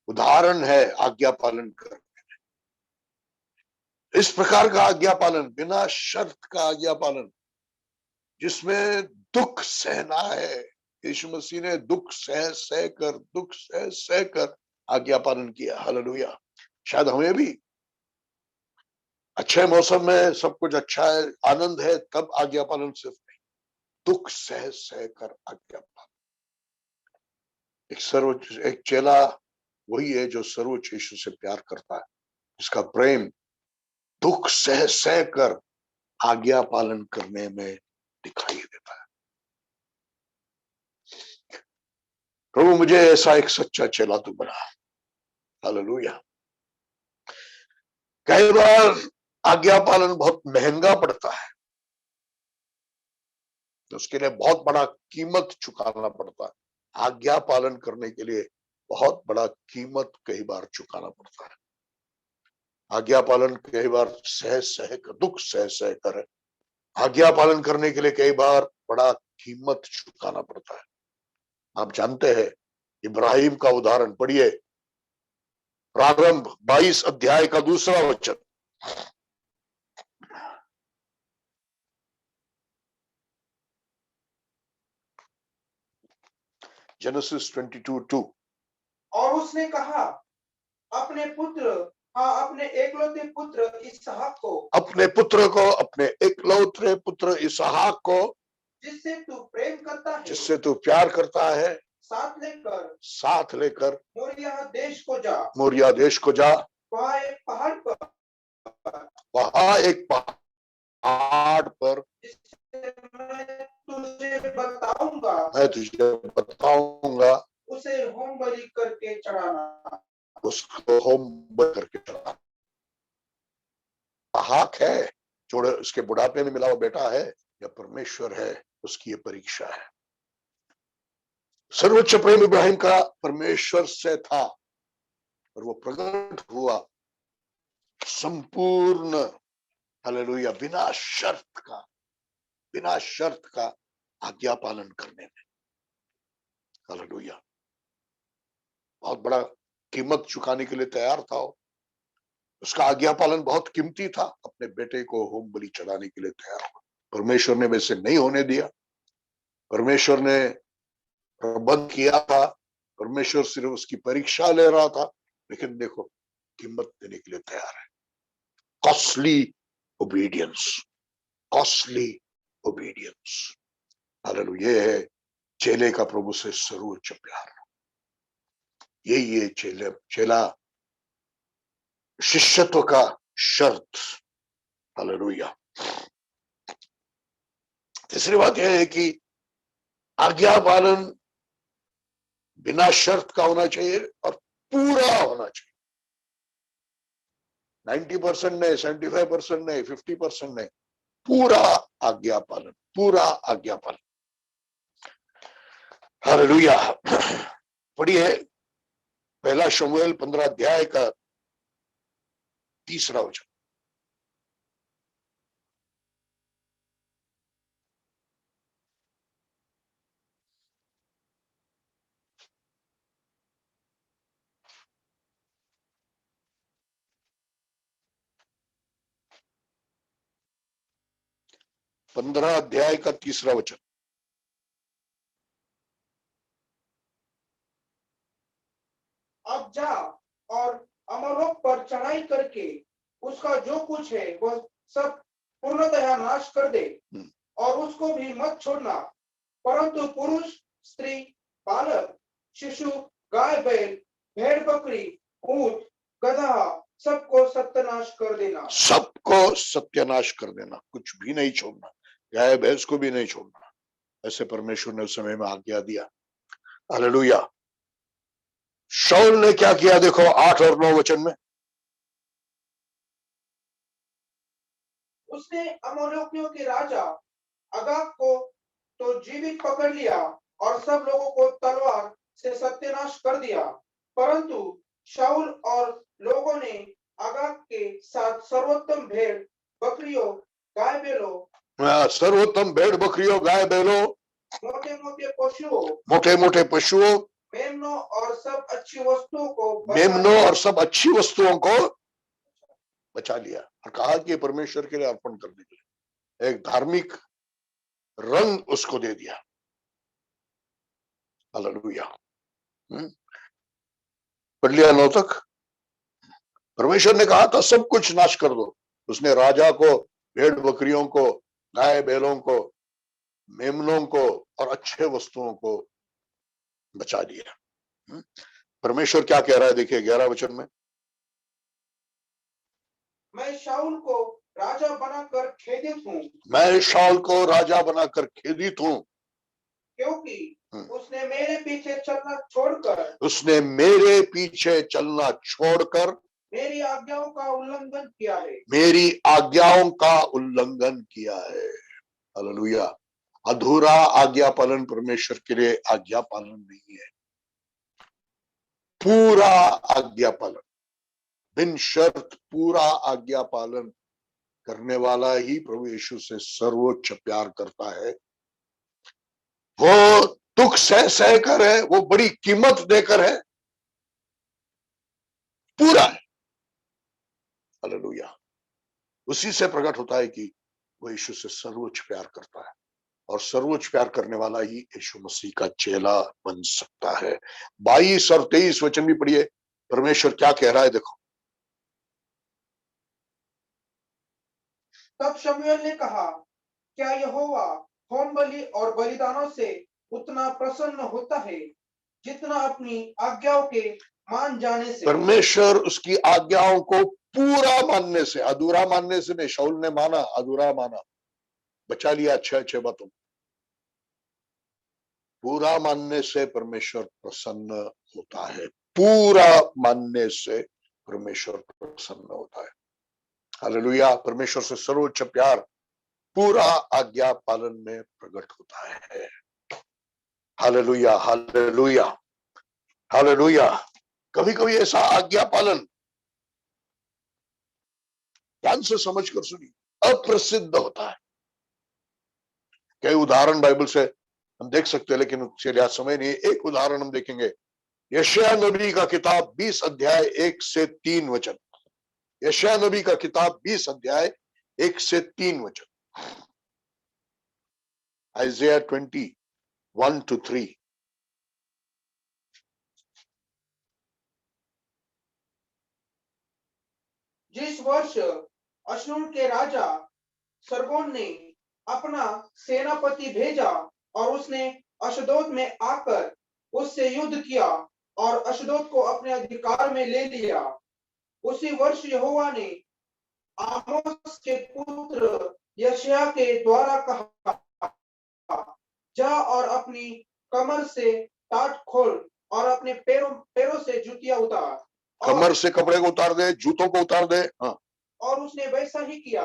उदाहरण है आज्ञा पालन कर। इस प्रकार का आज्ञा पालन, बिना शर्त का आज्ञा पालन, जिसमें दुख सहना है। यीशु मसीह ने दुख सह कर आज्ञा पालन किया। हालेलुया। शायद हमें भी अच्छे मौसम में सब कुछ अच्छा है, आनंद है, तब आज्ञा पालन सिर्फ नहीं, दुख सह कर आज्ञा पालन। एक चेला वही है जो सर्वोच्च यीशु से प्यार करता है, जिसका प्रेम दुख सह कर आज्ञा पालन करने में दिखाई देता है। प्रभु मुझे ऐसा एक सच्चा चेला तू बना। हालेलुया। कई बार आज्ञा पालन बहुत महंगा पड़ता है, उसके लिए बहुत बड़ा कीमत चुकाना पड़ता है। आज्ञा पालन करने के लिए बहुत बड़ा कीमत कई बार चुकाना पड़ता है। आज्ञा पालन कई बार दुख सह कर आज्ञा पालन करने के लिए कई बार बड़ा कीमत चुकाना पड़ता है। आप जानते हैं इब्राहिम का उदाहरण पढ़िए, प्रारंभ 22 अध्याय का 2 वचन। जेनेसिस 22:2। और उसने कहा, अपने पुत्र हाँ, अपने एकलौते पुत्र इसहाक को, अपने पुत्र को, अपने एकलौते पुत्र इसहाक को, जिससे तू प्रेम करता है, जिससे तू प्यार करता है, साथ लेकर मोरिया देश को जा, मोरिया देश को जा। वहाँ एक पहाड़ पर, वहां एक पहाड़ पर जिसे मैं तुझे बताऊंगा, मैं तुझे बताऊंगा, उसे होम बलि करके चढ़ाना। उसको होम करके चढ़ा। हाक है जो उसके बुढ़ापे में मिला हुआ बेटा है, या परमेश्वर है, उसकी ये परीक्षा है। सर्वोच्च प्रेम इब्राहिम का परमेश्वर से था और वो प्रकट हुआ संपूर्ण, हालेलुया, बिना शर्त का आज्ञा पालन करने में। हालेलुया, बहुत बड़ा कीमत चुकाने के लिए तैयार था। उसका आज्ञा पालन बहुत कीमती था। अपने बेटे को होम बलि चढ़ाने के लिए तैयार हुआ। परमेश्वर ने वैसे नहीं होने दिया। परमेश्वर ने प्रबंध किया था। परमेश्वर सिर्फ उसकी परीक्षा ले रहा था, लेकिन देखो कीमत देने के लिए तैयार है। Costly obedience, costly obedience. Hallelujah, ये है चेले का प्रभु से सर्वोच्च प्यार। यही है चेला शिष्यत्व का शर्त। हालेलुया। तीसरी बात यह है कि आज्ञा पालन बिना शर्त का होना चाहिए और पूरा होना चाहिए। 90% नहीं, 75% नहीं, 50% नहीं, पूरा आज्ञा पालन, पूरा आज्ञा पालन। हालेलुया। पढ़िए पहला शमूएल 15 अध्याय का 3 वचन। पंद्रह अध्याय का 3 वचन। अब जा और अमलोक पर चढ़ाई करके उसका जो कुछ है वह सब पूर्णतः नाश कर दे, और उसको भी मत छोड़ना, परंतु पुरुष, स्त्री, बालक, शिशु, गाय, बैल, भेड़, बकरी, ऊंट, गधा, सबको सत्यानाश कर देना। सबको सत्यानाश कर देना, कुछ भी नहीं छोड़ना, गाय भैंस को भी नहीं छोड़ना। ऐसे परमेश्वर ने उस समय में आज्ञा दिया। हालेलुया। शाऊल ने क्या किया, देखो 8 और 9 वचन में। उसने अमोलियों के राजा अगाग को तो जीवित पकड़ लिया और सब लोगों को तलवार से सत्यानाश कर दिया, परंतु शाऊल और लोगों ने अगाग के साथ सर्वोत्तम भेड़ बकरियों, गाय बैलों, सर्वोत्तम भेड़ बकरियों, गाय बैलों, मोटे मोटे पशुओं, मोटे मोटे पशुओं, मेमनों और सब अच्छी वस्तुओं को मेमनों और सब अच्छी वस्तुओं को बचा लिया और कहा कि परमेश्वर के लिए अर्पण करने के लिए एक धार्मिक रंग उसको दे दिया। हालेलुया। पढ़ लिया 9 तक। परमेश्वर ने कहा था सब कुछ नाश कर दो। उसने राजा को, भेड़ बकरियों को, गाय बैलों को, मेमनों को और अच्छे वस्तुओं को बचा दिया। परमेश्वर क्या कह रहा है, देखिए 11 वचन में। मैं शाऊल को राजा बनाकर खेदित हूँ, मैं शाऊल को राजा बनाकर खेदित हूँ, क्योंकि उसने मेरे पीछे चलना छोड़कर, उसने मेरे पीछे चलना छोड़कर मेरी आज्ञाओं का उल्लंघन किया है, मेरी आज्ञाओं का उल्लंघन किया है। हालेलुया। अधूरा आज्ञा पालन परमेश्वर के लिए आज्ञा पालन नहीं है। पूरा आज्ञा पालन, बिन शर्त पूरा आज्ञा पालन करने वाला ही प्रभु यीशु से सर्वोच्च प्यार करता है। वो दुख सह कर है, वो बड़ी कीमत देकर है, पूरा है। हालेलुया। उसी से प्रकट होता है कि वो यीशु से सर्वोच्च प्यार करता है और सर्वोच्च प्यार करने वाला ही यीशु मसीह का चेला बन सकता है। 22 और 23 वचन भी पढ़िए। परमेश्वर क्या कह रहा है, देखो। तब शमूएल ने कहा, क्या यहोवा होम बलि और बलिदानों से उतना प्रसन्न होता है जितना अपनी आज्ञाओं के मान जाने से? परमेश्वर उसकी आज्ञाओं को पूरा मानने से, अधूरा मानने से नहीं। शाऊल ने माना, अधूरा माना, बचा लिया अच्छे बातों। पूरा मानने से परमेश्वर प्रसन्न होता है। पूरा मानने से परमेश्वर प्रसन्न होता है। हालेलुया। परमेश्वर से सर्वोच्च प्यार पूरा आज्ञा पालन में प्रकट होता है। Hallelujah, hallelujah, hallelujah. कभी कभी ऐसा आज्ञा पालन, ध्यान से समझ कर सुनिए, अप्रसिद्ध होता है। कई उदाहरण बाइबल से हम देख सकते हैं, लेकिन उसके लिए आज समय नहीं। एक उदाहरण हम देखेंगे, यशायाह नबी का किताब 20 अध्याय 1 से 3 वचन। यशायाह नबी का किताब 20 अध्याय 1 से 3 वचन। आइज़ाया 21-3। जिस वर्ष अश्शूर के राजा सरगोन ने अपना सेनापति भेजा और उसने अशदोद में आकर उससे युद्ध किया और अशदोद को अपने अधिकार में ले लिया, उसी वर्ष यहोवा ने आमोस के पुत्र यशायाह के द्वारा कहा, जा और अपनी कमर से टाट खोल और अपने पैरों से जूतियां उतार। कमर से कपड़े को उतार दे, जूतों को उतार दे। हाँ। और उसने वैसा ही किया।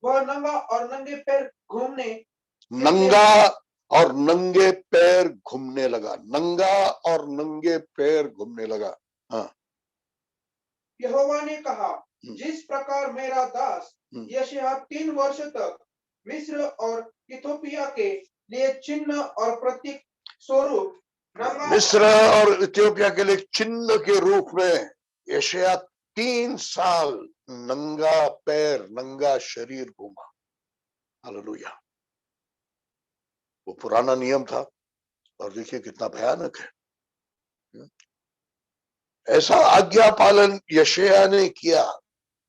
वह नंगा और नंगे पैर घूमने नंगा और नंगे पैर घूमने लगा। नंगा और नंगे पैर घूमने लगा। हाँ। यहोवा ने कहा, जिस प्रकार मेरा दास यशायाह 3 वर्ष तक मिस्र और इथोपिया के लिए चिन्ह और प्रतीक स्वरूप मिस्र और इथियोपिया के लिए चिन्ह के रूप में यशायाह 3 साल नंगा पैर, नंगा शरीर घूमा। हालेलुया। वो पुराना नियम था और देखिए कितना भयानक है। ऐसा आज्ञा पालन यशायाह ने किया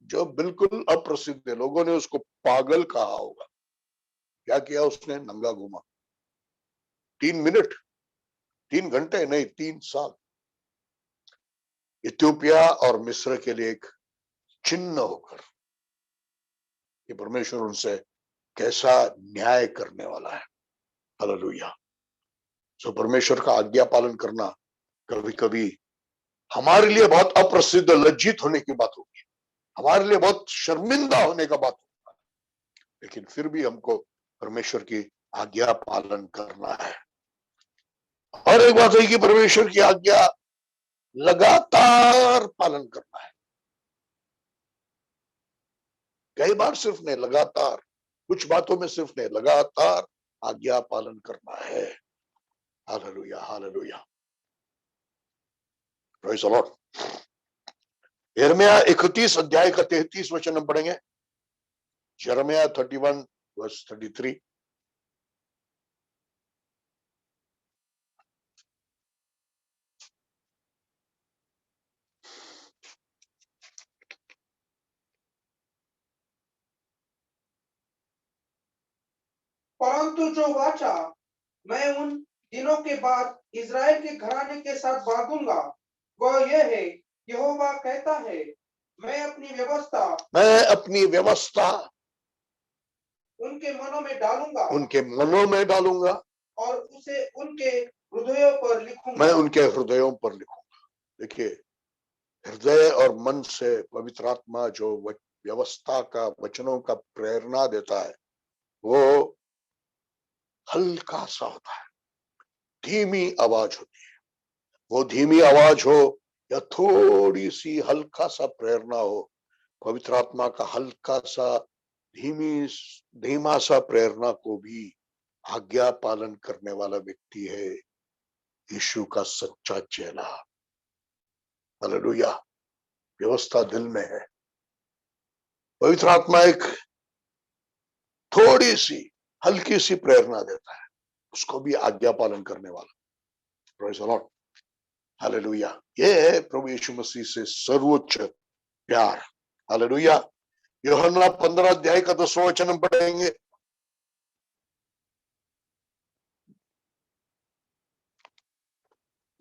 जो बिल्कुल अप्रसिद्ध है। लोगों ने उसको पागल कहा होगा। क्या किया उसने? नंगा घूमा। 3 मिनट, 3 घंटे नहीं, 3 साल। इथियोपिया और मिस्र के लिए एक चिन्ह होकर कि परमेश्वर उनसे कैसा न्याय करने वाला है। हालेलुया। सो परमेश्वर का आज्ञा पालन करना कभी कभी हमारे लिए बहुत अप्रसिद्ध, लज्जित होने की बात होगी, हमारे लिए बहुत शर्मिंदा होने का बात होगा, लेकिन फिर भी हमको परमेश्वर की आज्ञा पालन करना है। और एक बात है कि परमेश्वर की आज्ञा लगातार पालन करना है। कई बार सिर्फ नहीं, लगातार। कुछ बातों में सिर्फ नहीं, लगातार आज्ञा पालन करना है। Hallelujah, hallelujah, praise the Lord. यिर्मयाह 31 अध्याय का 33 वचन हम पढ़ेंगे। यिर्मयाह 31 वर्स 33। परंतु जो वाचा मैं उन दिनों के बाद इज़राइल के घराने के साथ बांधूंगा, वह यह है, यहोवा कहता है, मैं अपनी व्यवस्था उनके मनों में डालूंगा और उसे उनके हृदयों पर लिखूंगा। मैं उनके हृदयों पर लिखूंगा। देखिए, हृदय और मन से पवित्र आत्मा जो व्यवस्था का, वचनों का प्रेरणा देता है, वो हल्का सा होता है, धीमी आवाज होती है। वो धीमी आवाज हो या थोड़ी सी हल्का सा प्रेरणा हो, पवित्र आत्मा का हल्का सा धीमा सा प्रेरणा को भी आज्ञा पालन करने वाला व्यक्ति है यीशु का सच्चा चेला। हालेलुया। व्यवस्था दिल में है, पवित्र आत्मा एक थोड़ी सी हल्की सी प्रेरणा देता है, उसको भी आज्ञा पालन करने वाला। Praise the Lord. हालेलुया। ये है प्रभु यीशु मसीह से सर्वोच्च प्यार। हालेलुया। यूहन्ना 15 अध्याय का 10वां वचन हम पढ़ेंगे।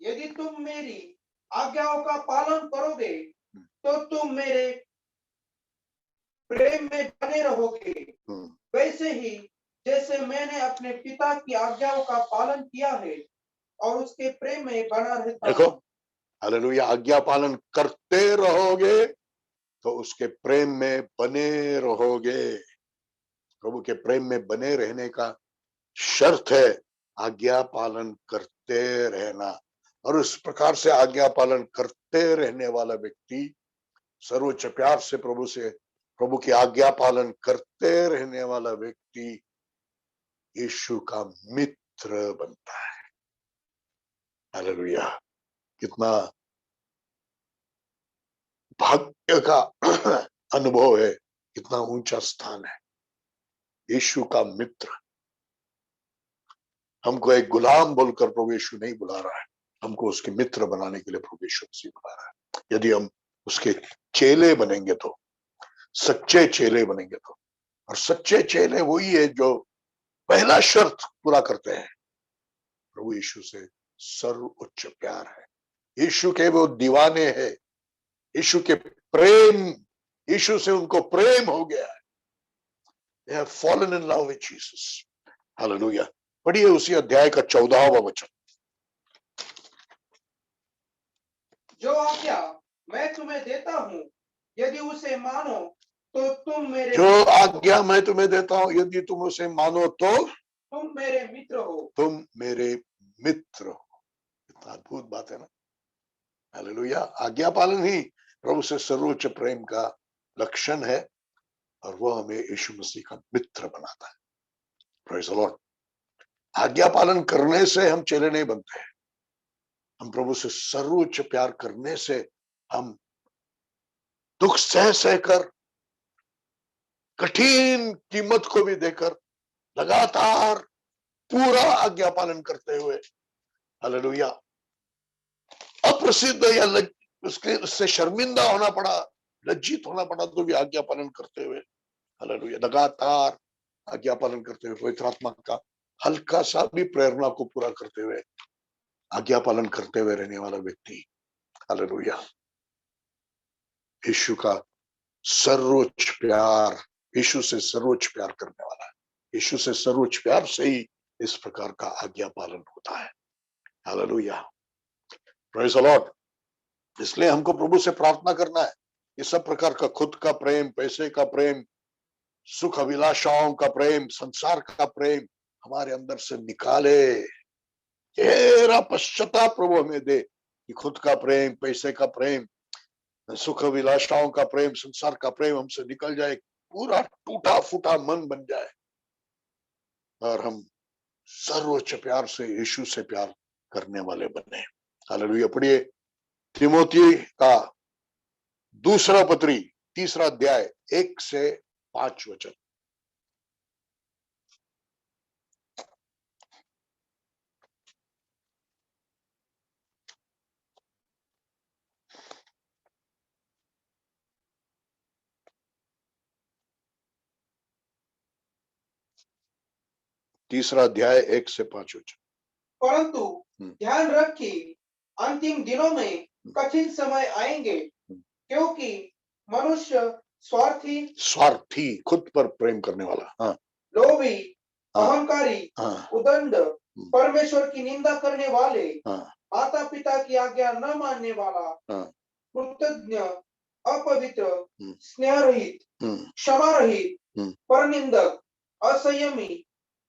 यदि तुम मेरी आज्ञाओं का पालन करोगे तो तुम मेरे प्रेम में बने रहोगे, वैसे ही जैसे मैंने अपने पिता की आज्ञाओं का पालन किया है और उसके प्रेम में बना रहता देखो, हूं। हालेलुया, आज्ञा पालन करते रहोगे तो उसके प्रेम में बने रहोगे। प्रभु के प्रेम में बने रहने का शर्त है आज्ञा पालन करते रहना, और उस प्रकार से आज्ञा पालन करते रहने वाला व्यक्ति सर्वोच्च प्यार से प्रभु की आज्ञा पालन करते रहने वाला व्यक्ति यीशु का मित्र बनता है। हालेलुया, कितना भाग्य का अनुभव है, कितना ऊंचा स्थान है। यीशु का मित्र, हमको एक गुलाम बोलकर प्रभु यीशु नहीं बुला रहा है, हमको उसके मित्र बनाने के लिए प्रभु यीशु मसीह बुला रहा है। यदि हम उसके चेले बनेंगे तो, सच्चे चेले बनेंगे तो, और सच्चे चेले वही है जो पहला शर्त पूरा करते हैं, प्रभु यीशु से सर्वोच्च प्यार है। यीशु के वो दीवाने हैं, यीशु के प्रेम, यीशु से उनको प्रेम हो गया है। They have fallen in love with Jesus. Hallelujah. पढ़िए उसी अध्याय का 14वां वचन। जो आज्ञा मैं तुम्हें देता हूं, यदि उसे मानो तो तुम मेरे जो आज्ञा मैं तुम्हें देता हूं, यदि तुम उसे मानो तो तुम मेरे मित्र हो। तुम मेरे मित्र हो। कितना अद्भुत बात है ना। हालेलुया, आज्ञा पालन ही प्रभु से सर्वोच्च प्रेम का लक्षण है, और वह हमें यीशु मसीह का मित्र बनाता है। Praise the Lord. आज्ञा पालन करने से हम चेले नहीं बनते हैं, हम प्रभु से सर्वोच्च प्यार करने से हम दुख सह सहकर, कठिन कीमत को भी देकर, लगातार पूरा आज्ञा पालन करते हुए, हालेलुया, अप्रसिद्ध या उससे शर्मिंदा होना पड़ा, लज्जित होना पड़ा तो भी आज्ञा पालन करते हुए, हालेलुया, लगातार आज्ञा पालन करते हुए, पवित्र आत्मा का हल्का सा भी प्रेरणा को पूरा करते हुए आज्ञा पालन करते हुए रहने वाला व्यक्ति, हालेलुया, यीशु का सर्वोच्च प्यार, यीशु से सर्वोच्च प्यार करने वाला है। यीशु से सर्वोच्च प्यार से ही इस प्रकार का आज्ञा पालन होता है। Hallelujah, praise the Lord. इसलिए हमको प्रभु से प्रार्थना करना है, ये सब प्रकार का खुद का प्रेम, पैसे का प्रेम, सुख अभिलाषाओं का प्रेम, संसार का प्रेम हमारे अंदर से निकाले। गहरा पश्चाताप प्रभु हमें दे कि खुद का प्रेम, पैसे का प्रेम, सुख अभिलाषाओं का प्रेम, संसार का प्रेम हमसे निकल जाए, पूरा टूटा फूटा मन बन जाए, और हम सर्वोच्च प्यार से, यीशु से प्यार करने वाले बने। हालेलुया। पढ़िए तिमोथी का दूसरा पत्री 3 अध्याय 1 से 5 वचन। तीसरा अध्याय 1 से 5 वचन। परंतु ध्यान रख कि अंतिम दिनों में कठिन समय आएंगे, क्योंकि मनुष्य स्वार्थी, खुद पर प्रेम करने वाला, हाँ, लोभी, अहंकारी, उदंड, परमेश्वर की निंदा करने वाले, माता पिता की आज्ञा न मानने वाला, कृतज्ञ, अपवित्र, स्नेह रहित, क्षमा रहित, परनिंदक, असंयमी,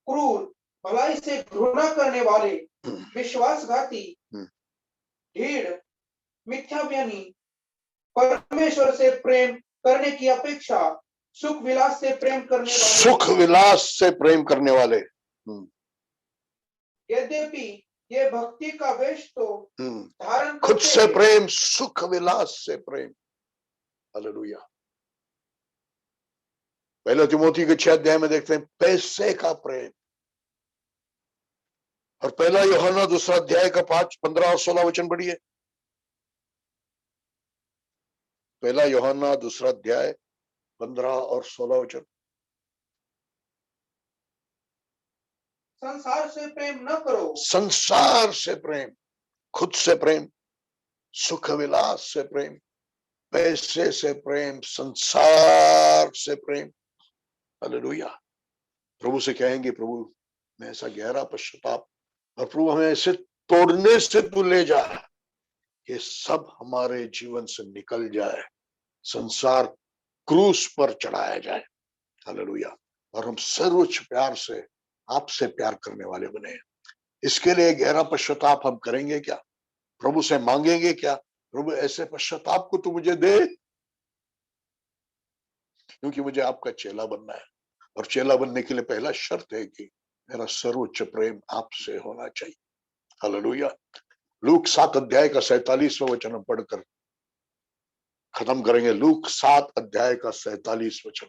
क्रूर, भलाई से घृणा करने वाले, विश्वासघाती, ढीठ, मिथ्याज्ञानी, परमेश्वर से प्रेम करने की अपेक्षा सुख विलास से प्रेम करने वाले, यद्यपि ये भक्ति का वेश तो धारण खुद से प्रेम, सुख विलास से प्रेम। हालेलुया। पहले तिमोथी के 6 अध्याय में देखते हैं पैसे का प्रेम, और पहला यूहन्ना 2 अध्याय का 5, 15 और 16 वचन पढ़िए। पहला यूहन्ना 2 अध्याय 15 और 16 वचन। संसार से प्रेम न करो, संसार से प्रेम, खुद से प्रेम, सुख विलास से प्रेम, पैसे से प्रेम, संसार से प्रेम। हालेलुया। प्रभु से कहेंगे, प्रभु मैं ऐसा गहरा पश्चाताप, और प्रभु हमें ऐसे तोड़ने से तू ले जा, ये सब हमारे जीवन से निकल जाए, संसार क्रूस पर चढ़ाया जाए। हालेलुया। और हम सर्वोच्च प्यार से आपसे प्यार करने वाले बने। इसके लिए गहरा पश्चाताप हम करेंगे क्या? प्रभु से मांगेंगे क्या? प्रभु ऐसे पश्चाताप को तू मुझे दे, क्योंकि मुझे आपका चेला बनना है, और चेला बनने के लिए पहला शर्त है कि मेरा सर्वोच्च प्रेम आपसे होना चाहिए। हालेलुया। लूक 7 अध्याय का 47वां वचन हम पढ़कर खत्म करेंगे। लूक 7 अध्याय का 47 वचन।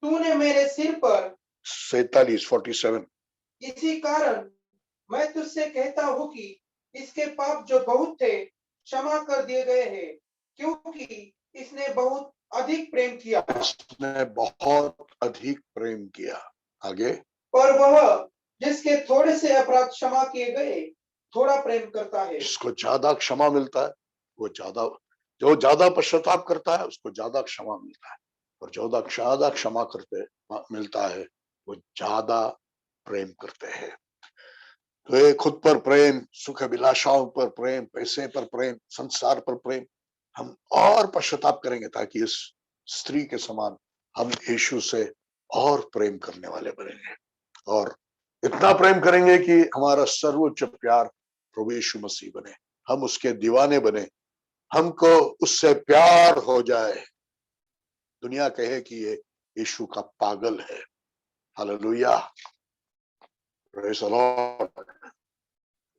तूने मेरे सिर पर 47 इसी कारण मैं तुझसे कहता हूँ कि इसके पाप जो बहुत थे क्षमा कर दिए गए हैं, क्योंकि इसने बहुत अधिक प्रेम किया। इसने बहुत अधिक प्रेम किया। आगे, पर वह जिसके थोड़े से अपराध क्षमा किए गए थोड़ा प्रेम करता है। जिसको ज्यादा क्षमा मिलता है वो ज्यादा, जो ज्यादा पश्चाताप करता है उसको ज्यादा क्षमा मिलता है, और ज्यादा क्षमा करते मिलता है वो ज्यादा प्रेम करते हैं। तो ये खुद पर प्रेम, सुख अभिलाषाओं पर प्रेम, पैसे पर प्रेम, संसार पर प्रेम, हम और पश्चाताप करेंगे ताकि इस स्त्री के समान हम यीशु से और प्रेम करने वाले बनेंगे, और इतना प्रेम करेंगे कि हमारा सर्वोच्च प्यार प्रभु यीशु मसीह बने, हम उसके दीवाने बने, हमको उससे प्यार हो जाए, दुनिया कहे कि ये यीशु का पागल है। Hallelujah, praise the Lord.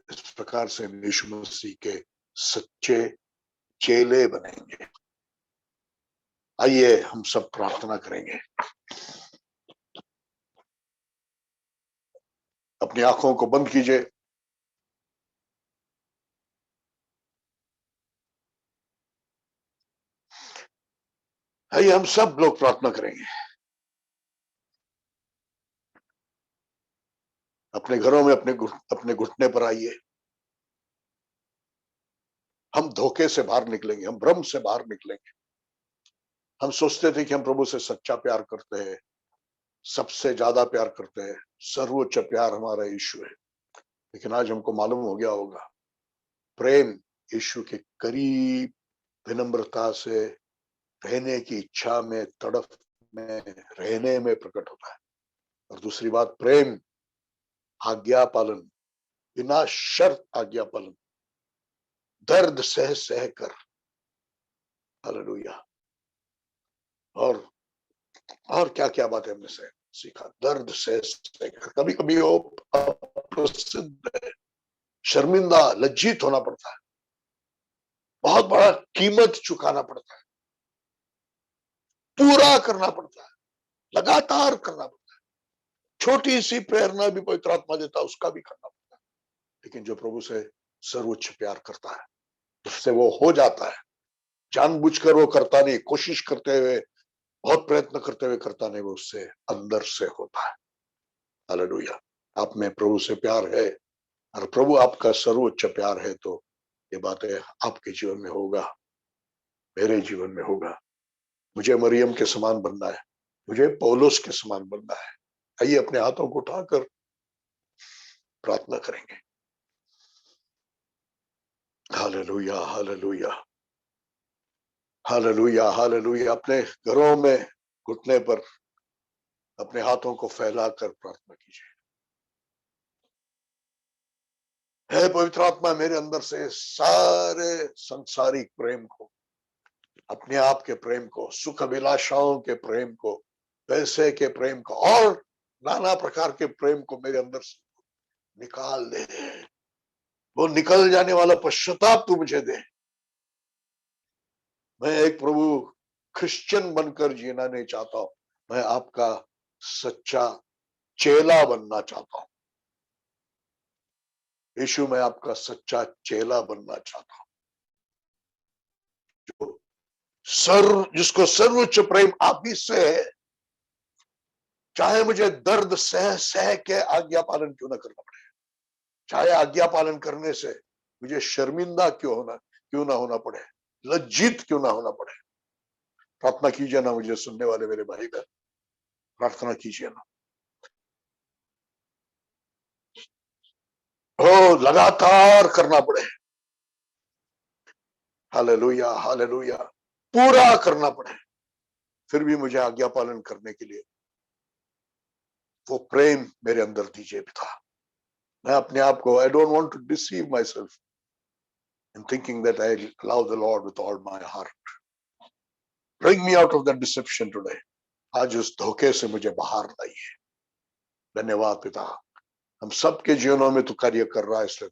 इस प्रकार से हम यीशु मसीह के सच्चे चेले बनेंगे। आइए हम सब प्रार्थना करेंगे। अपनी आंखों को बंद कीजिए। आइए हम सब लोग प्रार्थना करेंगे। अपने घरों में अपने घुटने पर आइए। हम धोखे से बाहर निकलेंगे, हम भ्रम से बाहर निकलेंगे। हम सोचते थे कि हम प्रभु से सच्चा प्यार करते हैं, सबसे ज्यादा प्यार करते हैं, सर्वोच्च प्यार हमारा यीशु है, लेकिन आज हमको मालूम हो गया होगा प्रेम यीशु के करीब विनम्रता से रहने की इच्छा में, तड़प में, रहने में प्रकट होता है। और दूसरी बात, प्रेम आज्ञा पालन, बिना शर्त आज्ञा पालन, दर्द सह सह कर। हालेलुया। और क्या क्या बातें हमने सीखा, दर्द सह सह कर। कभी कभी वो अप्रसिद्ध है, शर्मिंदा, लज्जित होना पड़ता है, बहुत बड़ा कीमत चुकाना पड़ता है, पूरा करना पड़ता है, लगातार करना पड़ता है। छोटी सी प्रेरणा भी पवित्र आत्मा देता है, उसका भी करना पड़ता है। लेकिन जो प्रभु से सर्वोच्च प्यार करता है उससे वो हो जाता है। जानबूझकर वो करता नहीं, कोशिश करते हुए, बहुत प्रयत्न करते हुए करता नहीं, वो उससे अंदर से होता है। हालेलुया। आप में प्रभु से प्यार है और प्रभु आपका सर्वोच्च प्यार है, तो ये बातें आपके जीवन में होगा, मेरे जीवन में होगा। मुझे मरियम के समान बनना है, मुझे पौलुस के समान बनना है। आइए अपने हाथों को उठाकर प्रार्थना करेंगे। Hallelujah, hallelujah, hallelujah, hallelujah. अपने घरों में घुटने पर अपने हाथों को फैलाकर प्रार्थना कीजिए। है पवित्र आत्मा, मेरे अंदर से सारे संसारिक प्रेम को, अपने आप के प्रेम को, सुख अभिलाषाओं के प्रेम को, पैसे के प्रेम को, और नाना प्रकार के प्रेम को मेरे अंदर से निकाल दे। वो निकल जाने वाला पश्चाताप तू मुझे दे। मैं एक प्रभु क्रिश्चियन बनकर जीना नहीं चाहता हूं, मैं आपका सच्चा चेला बनना चाहता हूं। यीशु, मैं आपका सच्चा चेला बनना चाहता हूं, जो जिसको सर्वोच्च प्रेम आप ही से है, चाहे मुझे दर्द सह सह के आज्ञा पालन क्यों ना करना पड़े, चाहे आज्ञा पालन करने से मुझे शर्मिंदा क्यों ना होना पड़े, लज्जित क्यों ना होना पड़े। प्रार्थना कीजिए ना, मुझे सुनने वाले मेरे भाई बहन, प्रार्थना कीजिए ना। हो लगातार करना पड़े, हालेलुया हालेलुया, पूरा करना पड़े, फिर भी मुझे आज्ञा पालन करने के लिए वो प्रेम मेरे अंदर दीजिए पिता। मैं अपने आप को, I don't want to deceive myself in thinking that I love the Lord with all my heart. Bring me out of that deception today. आज उस धोखे से मुझे बाहर लाइए। धन्यवाद पिता, हम सबके जीवनों में तू कार्य कर रहा है, इसलिए